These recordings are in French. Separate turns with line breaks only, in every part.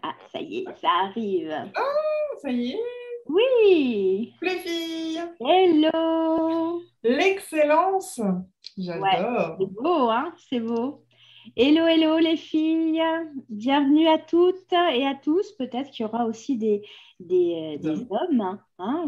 Ah, ça y est, ça arrive.
Ça y est,
Oui,
les filles,
hello.
l'excellence,
Ouais, c'est
j'adore.
beau, hein, c'est beau. Hello, hello les filles. Bienvenue à toutes et à tous. Peut-être qu'il y aura aussi des
Hommes.
hommes, hein,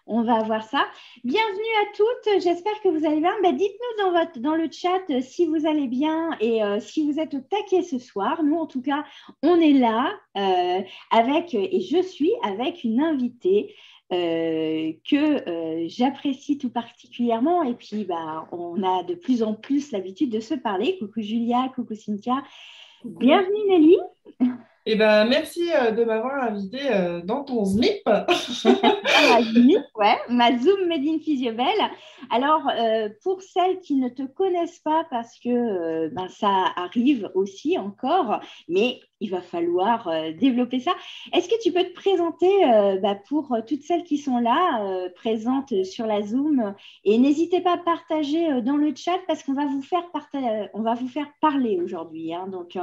on va voir ça. Bienvenue à toutes. J'espère que vous allez bien. Bah, dites-nous dans le chat si vous allez bien et si vous êtes au taquet ce soir. Nous, en tout cas, on est là et je suis avec une invitée que j'apprécie tout particulièrement. Et puis, bah, on a de plus en plus l'habitude de se parler. Coucou Julia, coucou Cynthia.
Coucou.
Bienvenue Nelly.
Eh ben, merci de m'avoir invité dans ton SMIP.
Dans ma Zoom, ouais, ma Zoom Made in Physiobel. Alors, pour celles qui ne te connaissent pas, parce que ben, ça arrive aussi encore, mais il va falloir développer ça. Est-ce que tu peux te présenter bah, pour toutes celles qui sont là, présentes sur la Zoom, et n'hésitez pas à partager dans le chat parce qu'on va vous faire on va vous faire parler aujourd'hui, hein. Donc,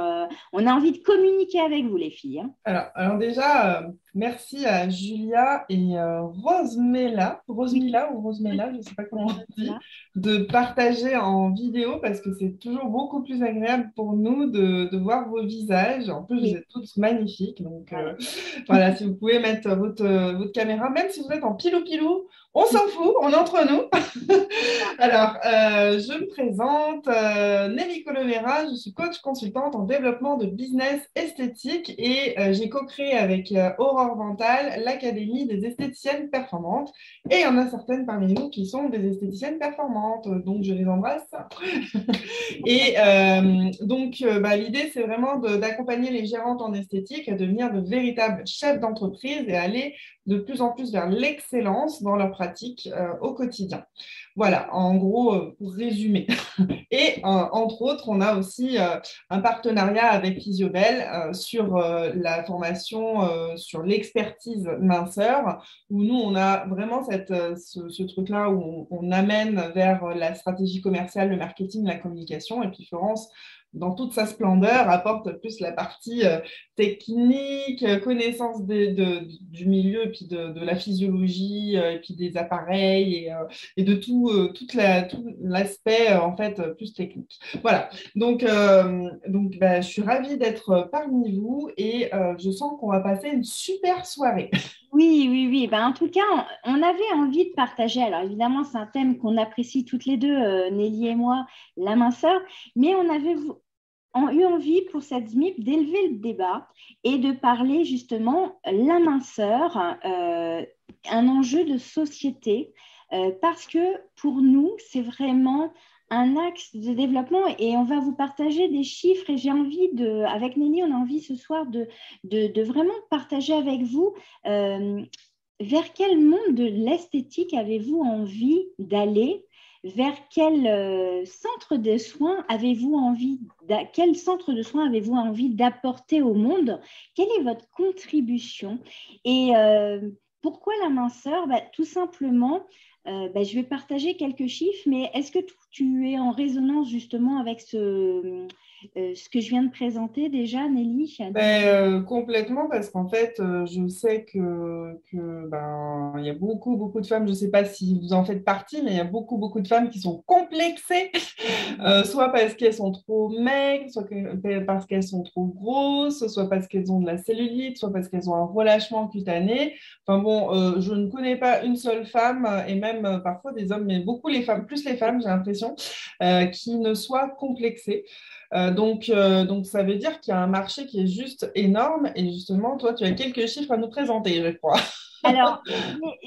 on a envie de communiquer avec vous, les filles, hein.
Alors déjà, merci à Julia et
Oui,
Rosemilla ou Rosemella, je ne sais pas comment on dit,
voilà.
de partager en vidéo parce que c'est toujours beaucoup plus agréable pour nous de voir vos visages. En plus, vous
Oui,
êtes toutes magnifiques. Donc
voilà.
voilà, si vous pouvez mettre votre caméra, même si vous êtes en pilou-pilou, on s'en fout, on est entre nous. Alors, je me présente, Nelly Colomera, je suis coach consultante en développement de business esthétique et j'ai co-créé avec Aurore Vental l'Académie des esthéticiennes performantes. Et il y en a certaines parmi nous qui sont des esthéticiennes performantes, donc je les embrasse. Et donc, l'idée, c'est vraiment d'accompagner les gérantes en esthétique à devenir de véritables chefs d'entreprise et aller de plus en plus vers l'excellence dans leur pratique au quotidien. Voilà, en gros, pour résumer. Et entre autres, on a aussi un partenariat avec Physiobel sur la formation sur l'expertise minceur, où nous, on a vraiment ce truc-là où on amène vers la stratégie commerciale, le marketing, la communication. Et puis Florence, dans toute sa splendeur, apporte plus la partie technique, connaissance du milieu, et puis de la physiologie, et puis des appareils, et de tout l'aspect en fait plus technique. Voilà. Donc, je suis ravie d'être parmi vous et je sens qu'on va passer une super soirée.
Oui, oui, oui. Ben, en tout cas, on avait envie de partager. Alors, évidemment, c'est un thème qu'on apprécie toutes les deux, Nelly et moi, la minceur, mais on avait eu envie pour cette ZMIP d'élever le débat et de parler justement la minceur, un enjeu de société, parce que pour nous, c'est vraiment un axe de développement et on va vous partager des chiffres et j'ai envie avec Nelly, on a envie ce soir de vraiment partager avec vous vers quel monde de l'esthétique avez-vous envie d'aller? Vers quel centre de soins avez-vous envie d'apporter au monde? Quelle est votre contribution? Et pourquoi la minceur? Bah, tout simplement, bah, je vais partager quelques chiffres, mais est-ce que tu es en résonance justement avec ce que je viens de présenter déjà, Nelly?
Complètement, parce qu'en fait, je sais il y a beaucoup, beaucoup de femmes, je ne sais pas si vous en faites partie, mais il y a beaucoup, beaucoup de femmes qui sont complexées, soit parce qu'elles sont trop maigres, parce qu'elles sont trop grosses, soit parce qu'elles ont de la cellulite, soit parce qu'elles ont un relâchement cutané. Enfin bon, je ne connais pas une seule femme, et même parfois des hommes, mais beaucoup les femmes, plus les femmes, j'ai l'impression, qui ne soient complexées. Donc, ça veut dire qu'il y a un marché qui est juste énorme. Et justement, toi, tu as quelques chiffres à nous présenter, je crois.
Alors,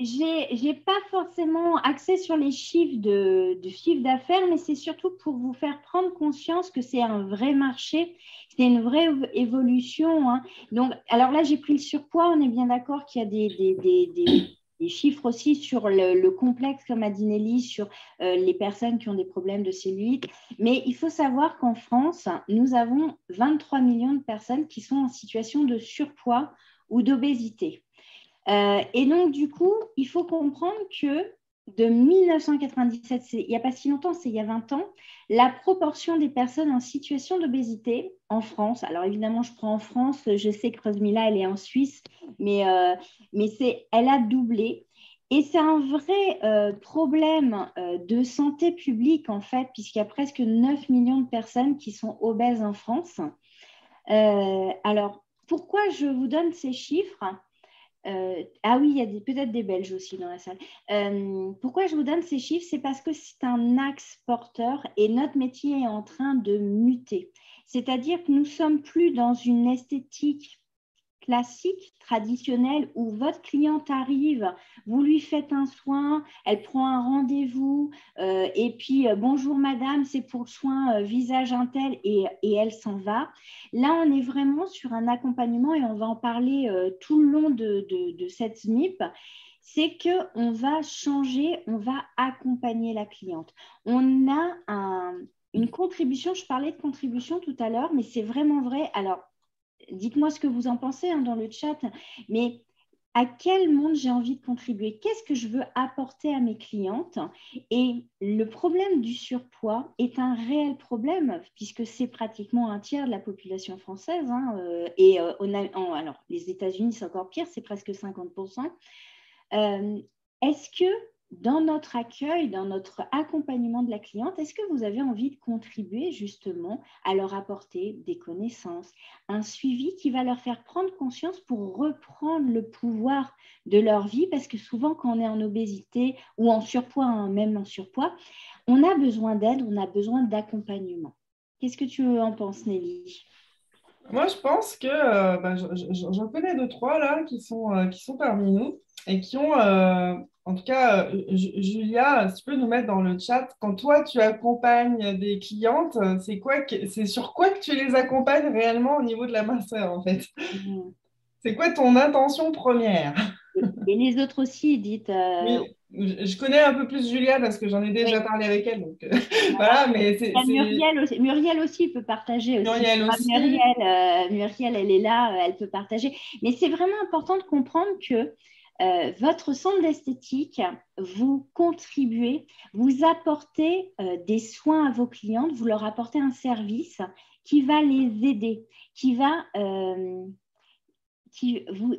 j'ai pas forcément axé sur les chiffres de chiffre d'affaires, mais c'est surtout pour vous faire prendre conscience que c'est un vrai marché, c'est une vraie évolution, hein. Donc, alors là, j'ai pris le surpoids. On est bien d'accord qu'il y a des chiffres aussi sur le complexe, comme a dit Nelly, sur les personnes qui ont des problèmes de cellulite. Mais il faut savoir qu'en France, nous avons 23 millions de personnes qui sont en situation de surpoids ou d'obésité. Et donc, du coup, il faut comprendre que de 1997, il n'y a pas si longtemps, c'est il y a 20 ans, la proportion des personnes en situation d'obésité en France, alors évidemment, je prends en France, je sais que Rosmila, elle est en Suisse, mais elle a doublé. Et c'est un vrai problème de santé publique, en fait, puisqu'il y a presque 9 millions de personnes qui sont obèses en France. Alors, pourquoi je vous donne ces chiffres? Ah oui, il y a peut-être des Belges aussi dans la salle. Pourquoi je vous donne ces chiffres? C'est parce que c'est un axe porteur et notre métier est en train de muter. C'est-à-dire que nous ne sommes plus dans une esthétique classique, traditionnelle, où votre cliente arrive, vous lui faites un soin, elle prend un rendez-vous, et puis bonjour madame, c'est pour le soin visage intel, et elle s'en va. Là, on est vraiment sur un accompagnement, et on va en parler tout le long de cette SMIP. C'est qu'on va changer, on va accompagner la cliente. On a une contribution, je parlais de contribution tout à l'heure, mais c'est vraiment vrai. Alors, dites-moi ce que vous en pensez dans le chat, mais à quel monde j'ai envie de contribuer? Qu'est-ce que je veux apporter à mes clientes? Et le problème du surpoids est un réel problème, puisque c'est pratiquement un tiers de la population française. Alors, les États-Unis, c'est encore pire, c'est presque 50%. Est-ce que dans notre accueil, dans notre accompagnement de la cliente, est-ce que vous avez envie de contribuer justement à leur apporter des connaissances, un suivi qui va leur faire prendre conscience pour reprendre le pouvoir de leur vie? Parce que souvent, quand on est en obésité ou en surpoids, même en surpoids, on a besoin d'aide, on a besoin d'accompagnement. Qu'est-ce que tu en penses, Nelly?
Moi, je pense que j'en connais deux, trois là qui sont parmi nous et qui ont, en tout cas, Julia, si tu peux nous mettre dans le chat, quand toi tu accompagnes des clientes, c'est sur quoi que tu les accompagnes réellement au niveau de la minceur en fait?
Mhm.
C'est quoi ton intention première?
Et les autres aussi, dites.
Oui, je connais un peu plus Julia parce que j'en ai déjà
Oui.
parlé avec elle, donc voilà, mais
Il y a Muriel aussi peut partager aussi.
Muriel aussi.
Muriel, elle est là, elle peut partager. Mais c'est vraiment important de comprendre que votre centre d'esthétique, vous contribuez, vous apportez des soins à vos clientes, vous leur apportez un service qui va les aider,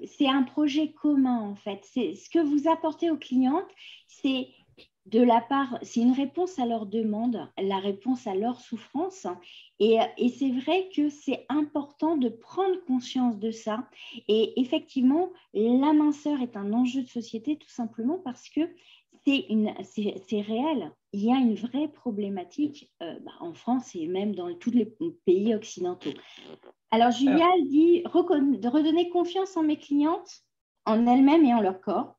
c'est un projet commun en fait. C'est ce que vous apportez aux clientes, c'est c'est une réponse à leur demande, la réponse à leur souffrance. Et c'est vrai que c'est important de prendre conscience de ça. Et effectivement, la minceur est un enjeu de société tout simplement parce que c'est réel. Il y a une vraie problématique en France et même dans tous les pays occidentaux. Alors, Julia, elle dit de redonner confiance en mes clientes, en elles-mêmes et en leur corps.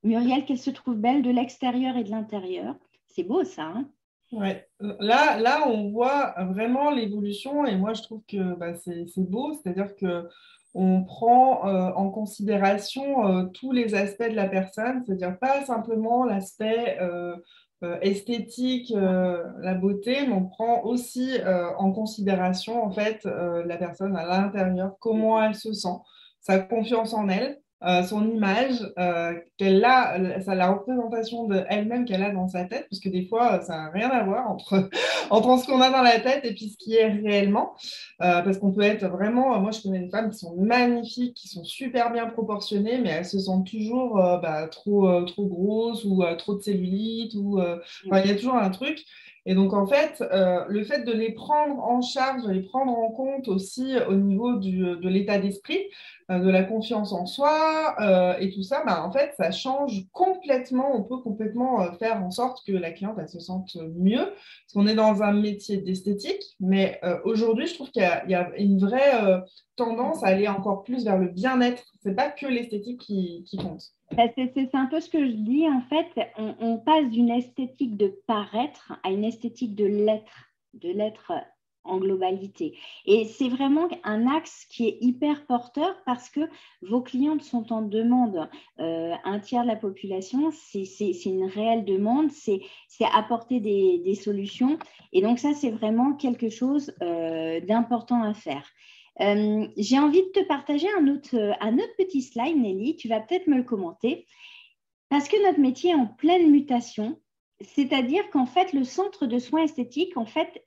Muriel, qu'elle se trouve belle de l'extérieur et de l'intérieur. C'est beau, ça. Hein?
Ouais. Là, on voit vraiment l'évolution et moi, je trouve que c'est beau, c'est-à-dire que on prend en considération tous les aspects de la personne, c'est-à-dire pas simplement l'aspect esthétique, la beauté, mais on prend aussi en considération en fait la personne à l'intérieur, comment elle se sent, sa confiance en elle. Son image, la représentation de elle-même qu'elle a dans sa tête, parce que des fois, ça n'a rien à voir entre ce qu'on a dans la tête et puis ce qui est réellement. Parce qu'on peut être vraiment, moi je connais des femmes qui sont magnifiques, qui sont super bien proportionnées, mais elles se sentent toujours trop grosses ou trop de cellulite, il y a toujours un truc. Et donc en fait, le fait de les prendre en charge, de les prendre en compte aussi au niveau de l'état d'esprit, de la confiance en soi et tout ça, en fait, ça change complètement. On peut complètement faire en sorte que la cliente elle se sente mieux. Parce qu'on est dans un métier d'esthétique, mais aujourd'hui, je trouve qu'il y a une vraie tendance à aller encore plus vers le bien-être. C'est pas que l'esthétique qui compte.
C'est un peu ce que je dis. En fait, on passe d'une esthétique de paraître à une esthétique de l'être en globalité. Et c'est vraiment un axe qui est hyper porteur parce que vos clientes sont en demande. Un tiers de la population, c'est une réelle demande, c'est apporter des solutions. Et donc ça, c'est vraiment quelque chose d'important à faire. J'ai envie de te partager un autre petit slide, Nelly. Tu vas peut-être me le commenter. Parce que notre métier est en pleine mutation, c'est-à-dire qu'en fait, le centre de soins esthétiques, en fait,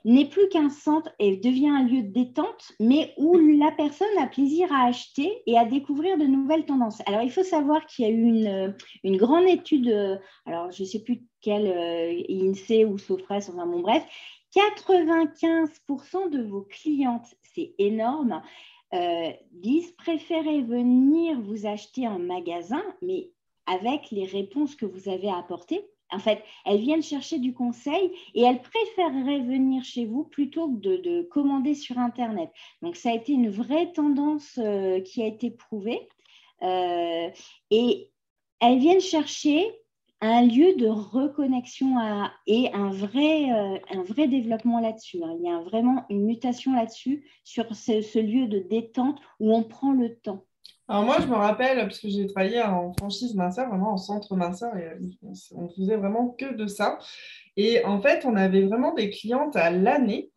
n'est plus qu'un centre et devient un lieu de détente, mais où la personne a plaisir à acheter et à découvrir de nouvelles tendances. Alors, il faut savoir qu'il y a eu une grande étude, alors je ne sais plus quelle INSEE ou Sofres, enfin bon bref, 95% de vos clientes, c'est énorme, disent préférer venir vous acheter en magasin, mais avec les réponses que vous avez apportées. En fait, elles viennent chercher du conseil et elles préféreraient venir chez vous plutôt que de commander sur Internet. Donc, ça a été une vraie tendance qui a été prouvée. Et elles viennent chercher un lieu de reconnexion et un vrai développement là-dessus. Il y a vraiment une mutation là-dessus, sur ce lieu de détente où on prend le temps.
Alors moi, je me rappelle, parce que j'ai travaillé en franchise minceur, vraiment en centre minceur, et on faisait vraiment que de ça. Et en fait, on avait vraiment des clientes à l'année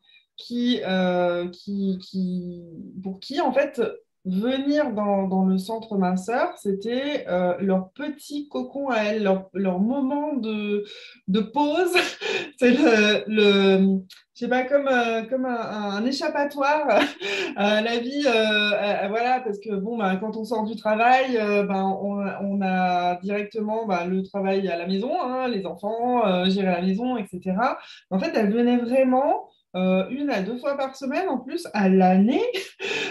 pour qui, en fait, venir dans le centre minceur, c'était leur petit cocon à elles, leur moment de pause. C'est je sais pas, comme un échappatoire à la vie. Voilà, parce que bon, bah, quand on sort du travail, on a directement le travail à la maison, hein, les enfants, gérer la maison, etc. En fait, elle venait vraiment 1 à 2 fois par semaine en plus à l'année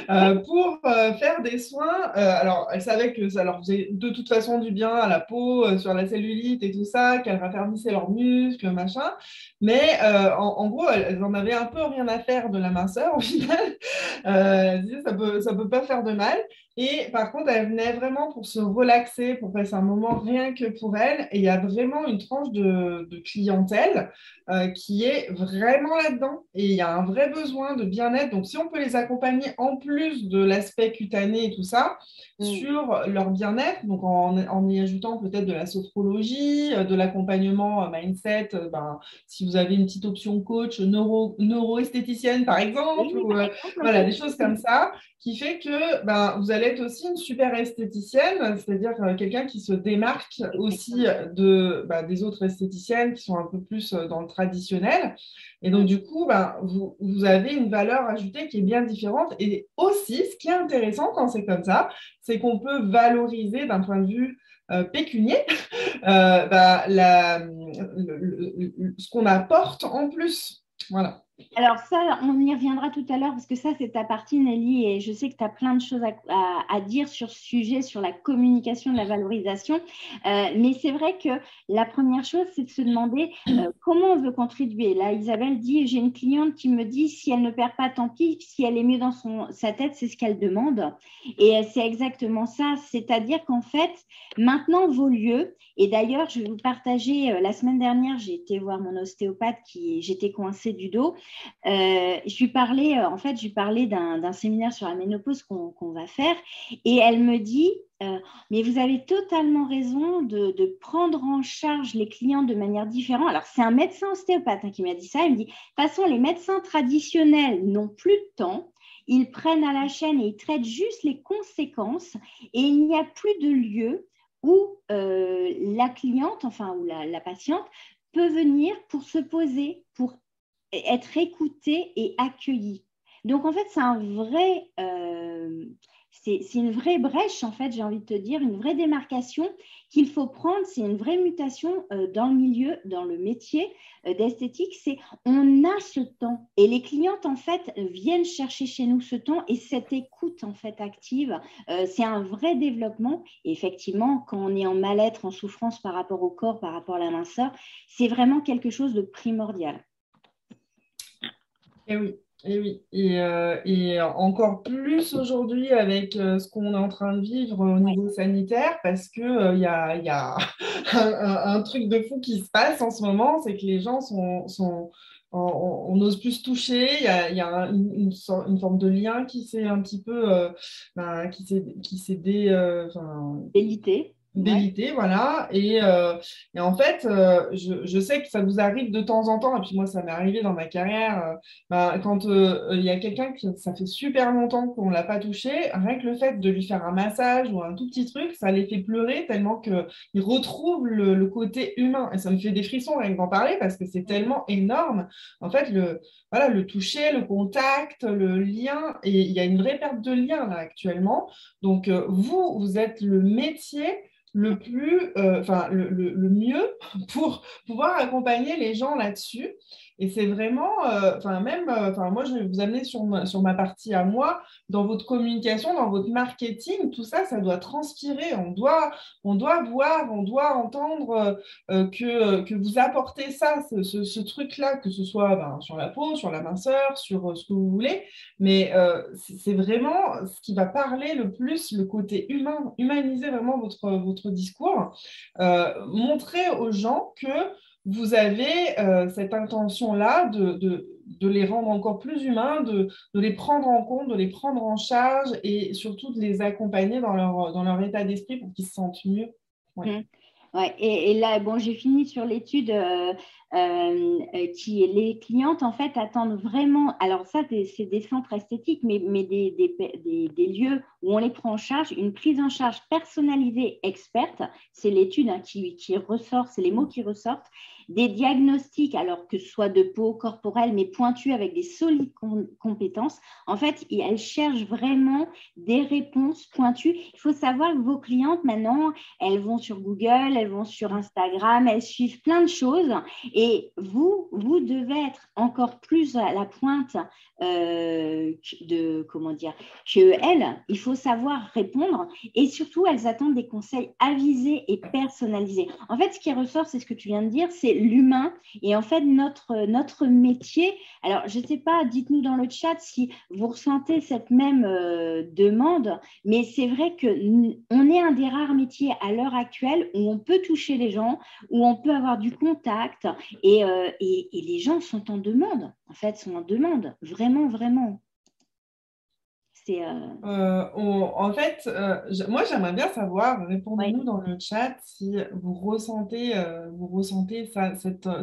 pour faire des soins. Alors, elle savait que ça leur faisait de toute façon du bien à la peau, sur la cellulite et tout ça, qu'elle raffermissait leurs muscles, machin. Mais en gros, elles en avaient un peu rien à faire de la minceur au final. Elle disait, ça peut pas faire de mal. Et par contre, elle venait vraiment pour se relaxer, pour passer un moment rien que pour elle. Et il y a vraiment une tranche de clientèle qui est vraiment là-dedans. Et il y a un vrai besoin de bien-être. Donc, si on peut les accompagner en plus de l'aspect cutané et tout ça, sur leur bien-être, donc en y ajoutant peut-être de la sophrologie, de l'accompagnement mindset, si vous avez une petite option coach neuro-esthéticienne, par exemple,
Oui,
ou
par exemple,
voilà, des choses comme ça, qui fait que vous allez être aussi une super esthéticienne, c'est-à-dire quelqu'un qui se démarque aussi des autres esthéticiennes qui sont un peu plus dans le traditionnel. Et donc, du coup, vous avez une valeur ajoutée qui est bien différente. Et aussi, ce qui est intéressant quand c'est comme ça, c'est qu'on peut valoriser d'un point de vue pécunier ce qu'on apporte en plus. Voilà.
Alors ça, on y reviendra tout à l'heure parce que ça, c'est ta partie, Nelly, et je sais que tu as plein de choses à dire sur ce sujet, sur la communication, de la valorisation. Mais c'est vrai que la première chose, c'est de se demander comment on veut contribuer. Là, Isabelle dit, j'ai une cliente qui me dit, si elle ne perd pas, tant pis, si elle est mieux dans sa tête, c'est ce qu'elle demande. Et c'est exactement ça. C'est-à-dire qu'en fait, maintenant vaut lieu. Et d'ailleurs, je vais vous partager, la semaine dernière, j'ai été voir mon ostéopathe j'étais coincée du dos. Je lui parlais d'un séminaire sur la ménopause qu'on va faire et elle me dit mais vous avez totalement raison de prendre en charge les clients de manière différente. Alors, c'est un médecin ostéopathe qui m'a dit ça. Il me dit, de toute façon, les médecins traditionnels n'ont plus de temps. Ils prennent à la chaîne et ils traitent juste les conséquences et il n'y a plus de lieu où la cliente, enfin, où la patiente peut venir pour se poser, pour être écoutée et accueillie. Donc, en fait, c'est une vraie brèche, en fait, j'ai envie de te dire, une vraie démarcation qu'il faut prendre. C'est une vraie mutation dans le milieu, dans le métier d'esthétique. On a ce temps et les clientes, en fait, viennent chercher chez nous ce temps et cette écoute, en fait, active. C'est un vrai développement. Et effectivement, quand on est en mal-être, en souffrance par rapport au corps, par rapport à la minceur, c'est vraiment quelque chose de primordial.
Et oui, et oui. Et encore plus aujourd'hui avec ce qu'on est en train de vivre au niveau sanitaire, parce que il y a un truc de fou qui se passe en ce moment, c'est que les gens on n'ose plus se toucher, il y a une forme de lien qui s'est un petit peu, qui s'est
Délité. Ouais.
délité, voilà. Et en fait, je sais que ça vous arrive de temps en temps, et puis moi, ça m'est arrivé dans ma carrière, quand il y a quelqu'un qui, ça fait super longtemps qu'on ne l'a pas touché, rien que le fait de lui faire un massage ou un tout petit truc, ça les fait pleurer tellement qu'ils retrouvent le côté humain. Et ça me fait des frissons rien que d'en parler parce que c'est tellement énorme. En fait, voilà, le toucher, le contact, le lien, et il y a une vraie perte de lien là actuellement. Donc, vous êtes le métier le plus, enfin, le mieux pour pouvoir accompagner les gens là-dessus. Et c'est vraiment, enfin, même, enfin, moi, je vais vous amener sur ma partie à moi, dans votre communication, dans votre marketing, tout ça, ça doit transpirer. On doit voir, on doit entendre que vous apportez ça, ce truc-là, que ce soit ben, sur la peau, sur la minceur, sur ce que vous voulez. Mais c'est vraiment ce qui va parler le plus, le côté humain, humaniser vraiment votre discours, montrer aux gens que vous avez cette intention-là de les rendre encore plus humains, de les prendre en compte, de les prendre en charge et surtout de les accompagner dans leur état d'esprit pour qu'ils se sentent mieux. Ouais.
Mm. Ouais, et là, bon, j'ai fini sur l'étude qui les clientes en fait attendent vraiment. Alors ça, c'est des centres esthétiques, mais des lieux où on les prend en charge, une prise en charge personnalisée experte. C'est l'étude hein, qui ressort, c'est les mots qui ressortent. Des diagnostics, alors que ce soit de peau corporelle, mais pointus avec des solides compétences. En fait, elles cherchent vraiment des réponses pointues. Il faut savoir que vos clientes maintenant elles vont sur Google, elles vont sur Instagram, elles suivent plein de choses. Et vous devez être encore plus à la pointe comment dire, que elles. Il faut savoir répondre. Et surtout, elles attendent des conseils avisés et personnalisés. En fait, ce qui ressort, c'est ce que tu viens de dire, c'est l'humain. Et en fait, notre métier, alors je ne sais pas, dites-nous dans le chat si vous ressentez cette même demande, mais c'est vrai qu'on est un des rares métiers à l'heure actuelle où on peut toucher les gens, où on peut avoir du contact et les gens sont en demande, en fait, sont en demande, vraiment, vraiment. C'est,
En fait, moi, j'aimerais bien savoir,
ouais.
répondez-nous dans le chat si vous ressentez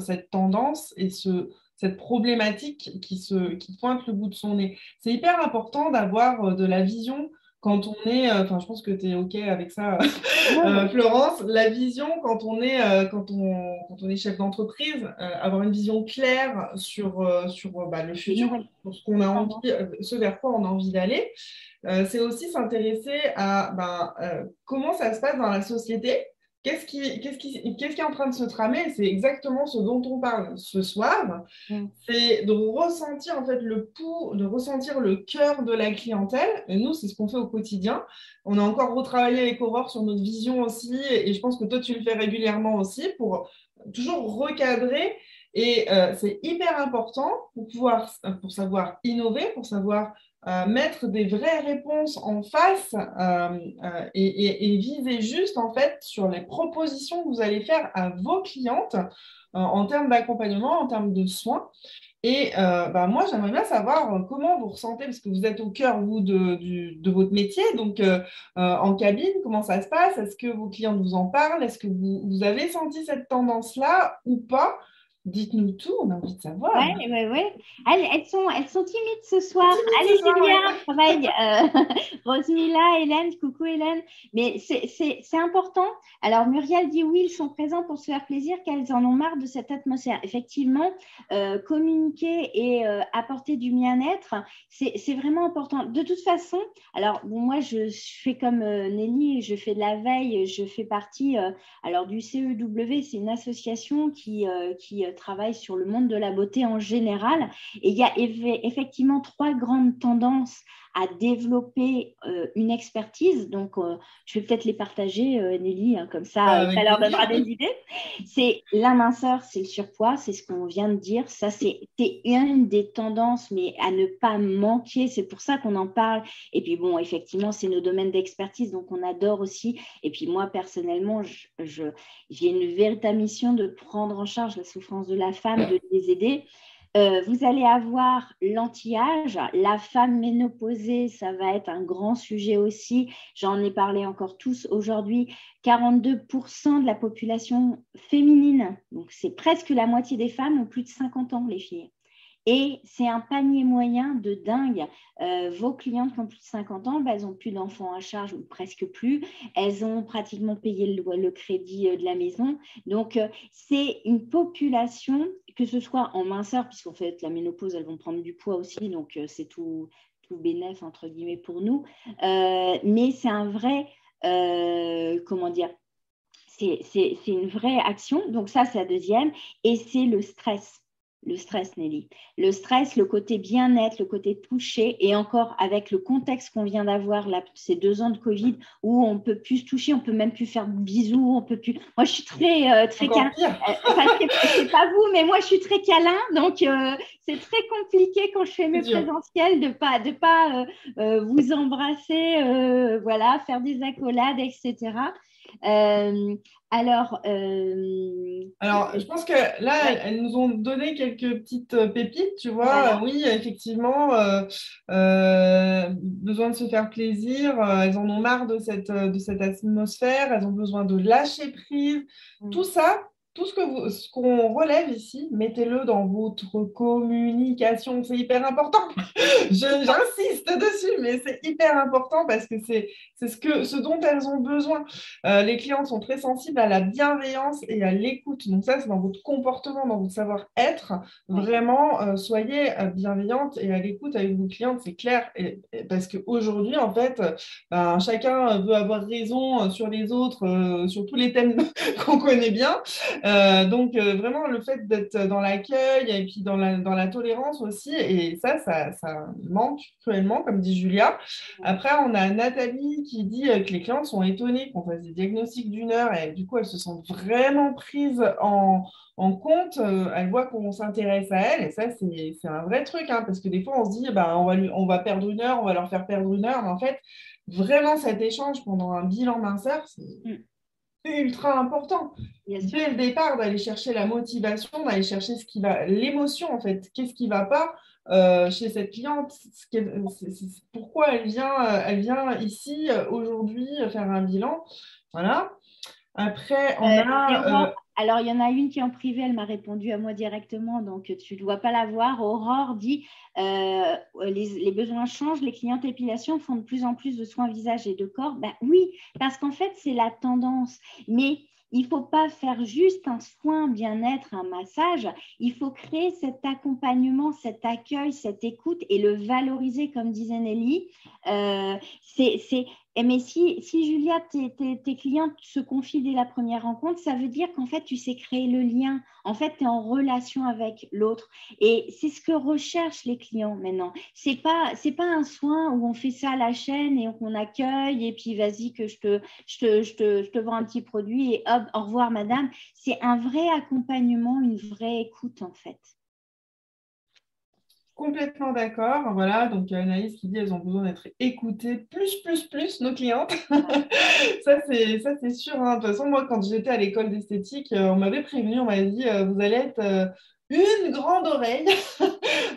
cette tendance et cette problématique qui pointe le bout de son nez. C'est hyper important d'avoir de la vision quand on est, enfin, je pense que tu es OK avec ça,
Ouais, ouais.
Florence, la vision quand on est chef d'entreprise, avoir une vision claire sur bah, le
Des
futur,
nouvelles
sur ce qu'on a envie,
tendances.
ce vers quoi on a envie d'aller. C'est aussi s'intéresser à ben, comment ça se passe dans la société, qu'est-ce qui est en train de se tramer. C'est exactement ce dont on parle ce soir.
Mm.
C'est de ressentir en fait le pouls, de ressentir le cœur de la clientèle. Et nous, c'est ce qu'on fait au quotidien. On a encore retravaillé avec Aurore sur notre vision aussi, et je pense que toi, tu le fais régulièrement aussi pour toujours recadrer. Et c'est hyper important pour savoir innover, pour savoir mettre des vraies réponses en face et viser juste en fait sur les propositions que vous allez faire à vos clientes en termes d'accompagnement, en termes de soins. Et bah, moi, j'aimerais bien savoir comment vous ressentez, parce que vous êtes au cœur, vous, de votre métier, donc en cabine, comment ça se passe? Est-ce que vos clients vous en parlent? Est-ce que vous avez senti cette tendance-là ou pas? Dites-nous tout, on a envie de savoir.
Ouais, ouais, ouais. Elles sont timides ce soir.
Timide ce
Allez,
soir,
Julia,
ouais.
travaille. Rosmila, Hélène, coucou Hélène. Mais c'est important. Alors, Muriel dit oui, ils sont présents pour se faire plaisir car ils en ont marre de cette atmosphère. Effectivement, communiquer et apporter du bien-être, c'est vraiment important. De toute façon, alors, bon, moi, je fais comme Nelly, je fais de la veille, je fais partie alors, du CEW, c'est une association qui travaille sur le monde de la beauté en général. Et il y a effectivement trois grandes tendances à développer une expertise. Donc, je vais peut-être les partager, Nelly, hein, comme ça
Avec
leur
plaisir.
donnera des idées. C'est la minceur, c'est le surpoids, c'est ce qu'on vient de dire. Ça, c'est une des tendances, mais à ne pas manquer. C'est pour ça qu'on en parle. Et puis, bon, effectivement, c'est nos domaines d'expertise, donc on adore aussi. Et puis, moi, personnellement, j'ai une véritable mission de prendre en charge la souffrance de la femme, de les aider. Vous allez avoir l'anti-âge. La femme ménopausée, ça va être un grand sujet aussi. J'en ai parlé encore tous aujourd'hui. 42% de la population féminine, donc c'est presque la moitié des femmes, ont plus de 50 ans, les filles. Et c'est un panier moyen de dingue. Vos clientes qui ont plus de 50 ans, elles n'ont plus d'enfants à charge ou presque plus. Elles ont pratiquement payé le crédit de la maison. Donc, c'est une population, que ce soit en minceur, puisqu'en fait, la ménopause, elles vont prendre du poids aussi. Donc, c'est tout bénef, entre guillemets, pour nous. Mais c'est un vrai, comment dire, c'est une vraie action. Donc, ça, c'est la deuxième. Et c'est le stress. Le stress, Nelly. Le stress, le côté bien-être, le côté touché, et encore avec le contexte qu'on vient d'avoir là, ces 2 ans de Covid, où on ne peut plus se toucher, on ne peut même plus faire de bisous, on peut plus. Moi, je suis très câlin. C'est pas vous, mais moi, je suis très câlin, donc c'est très compliqué quand je fais mes présentiels de pas vous embrasser, voilà, faire des accolades, etc.
Alors, je pense que là, elles nous ont donné quelques petites pépites, tu vois. Voilà. Oui, effectivement, besoin de se faire plaisir. Elles en ont marre de cette atmosphère. Elles ont besoin de lâcher prise. Tout ça, tout ce qu'on relève ici, mettez-le dans votre communication. C'est hyper important. J'insiste dessus, mais c'est hyper important parce que c'est ce dont elles ont besoin. Les clientes sont très sensibles à la bienveillance et à l'écoute. Donc ça, c'est dans votre comportement, dans votre savoir-être. Vraiment, soyez bienveillante et à l'écoute avec vos clientes, c'est clair. Parce qu'aujourd'hui, en fait, chacun veut avoir raison sur les autres, sur tous les thèmes qu'on connaît bien. Donc, vraiment, le fait d'être dans l'accueil et puis dans la tolérance aussi, et ça manque cruellement, comme dit Julia. Après, on a Nathalie qui dit que les clientes sont étonnées qu'on fasse des diagnostics d'1 heure et du coup, elles se sentent vraiment prises en compte. Elles voient qu'on s'intéresse à elles et ça, c'est un vrai truc, hein, parce que des fois, on se dit, on va perdre 1 heure, on va leur faire perdre 1 heure, mais en fait, vraiment, cet échange pendant un bilan minceur, c'est ultra important. Dès le départ, d'aller chercher la motivation, d'aller chercher l'émotion, en fait. Qu'est-ce qui ne va pas chez cette cliente? Pourquoi elle vient ici aujourd'hui faire un bilan? Voilà. Après, on a...
Alors, il y en a une qui en privé, elle m'a répondu à moi directement, donc tu ne dois pas la voir. Aurore dit les besoins changent, les clientes épilation font de plus en plus de soins visage et de corps. Ben, oui, parce qu'en fait, c'est la tendance. Mais il ne faut pas faire juste un soin bien-être, un massage. Il faut créer cet accompagnement, cet accueil, cette écoute et le valoriser, comme disait Nelly. Mais si Julia, tes clientes se confient dès la première rencontre, ça veut dire qu'en fait, tu sais créer le lien. En fait, tu es en relation avec l'autre. Et c'est ce que recherchent les clients maintenant. C'est pas un soin où on fait ça à la chaîne et qu'on accueille et puis vas-y que je te vends un petit produit et hop, au revoir madame. C'est un vrai accompagnement, une vraie écoute en fait.
Complètement d'accord. Voilà, donc Anaïs qui dit elles ont besoin d'être écoutées plus, nos clientes. Ça, c'est sûr. Hein. De toute façon, moi, quand j'étais à l'école d'esthétique, on m'avait prévenu, on m'avait dit vous allez être une grande oreille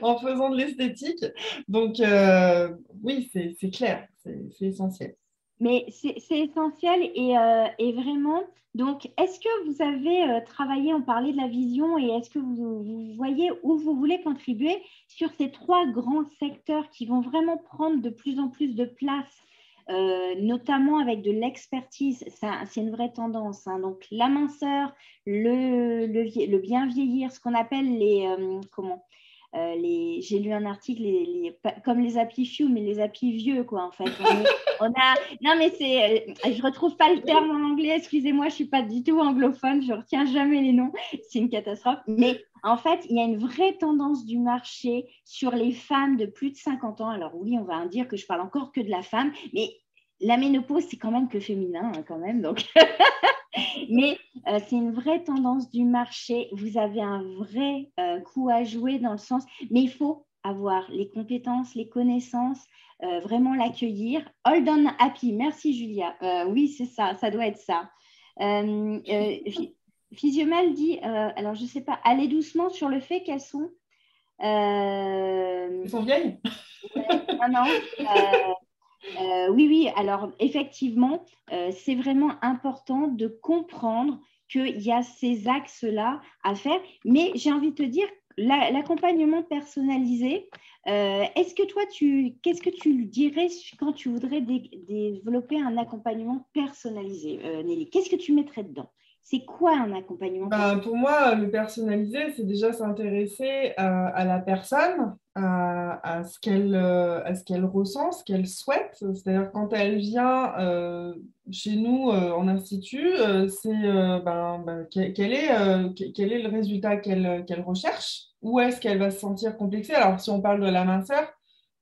en faisant de l'esthétique. Donc, oui, c'est clair, c'est essentiel.
Mais c'est essentiel et vraiment, donc, est-ce que vous avez travaillé, on parlait de la vision, et est-ce que vous voyez où vous voulez contribuer sur ces 3 grands secteurs qui vont vraiment prendre de plus en plus de place, notamment avec de l'expertise? C'est une vraie tendance. Hein. Donc, la minceur, le bien vieillir, ce qu'on appelle j'ai lu un article, comme les happy few, mais les happy vieux, quoi, en fait. Non, mais je retrouve pas le terme en anglais, excusez-moi, je suis pas du tout anglophone, je retiens jamais les noms, c'est une catastrophe. Mais en fait, il y a une vraie tendance du marché sur les femmes de plus de 50 ans. Alors oui, on va dire que je parle encore que de la femme, mais la ménopause, c'est quand même que féminin, hein, quand même, donc... Mais c'est une vraie tendance du marché. Vous avez un vrai coup à jouer dans le sens, mais il faut avoir les compétences, les connaissances, vraiment l'accueillir. Hold on happy. Merci Julia. Oui, c'est ça, ça doit être ça. Physiomel dit, alors je ne sais pas, allez doucement sur le fait qu'elles sont
Elles sont vieilles?
Ouais, non, non. Oui, oui. Alors, effectivement, c'est vraiment important de comprendre qu'il y a ces axes-là à faire. Mais j'ai envie de te dire, l'accompagnement personnalisé, qu'est-ce que tu lui dirais quand tu voudrais développer un accompagnement personnalisé, Nelly? Qu'est-ce que tu mettrais dedans? C'est quoi un accompagnement personnalisé?
Pour moi, le personnalisé, c'est déjà s'intéresser à la personne, à ce qu'elle ressent, ce qu'elle souhaite. C'est-à-dire quand elle vient chez nous en institut, quel est le résultat qu'elle recherche? Où est-ce qu'elle va se sentir complexée? Alors, si on parle de la minceur,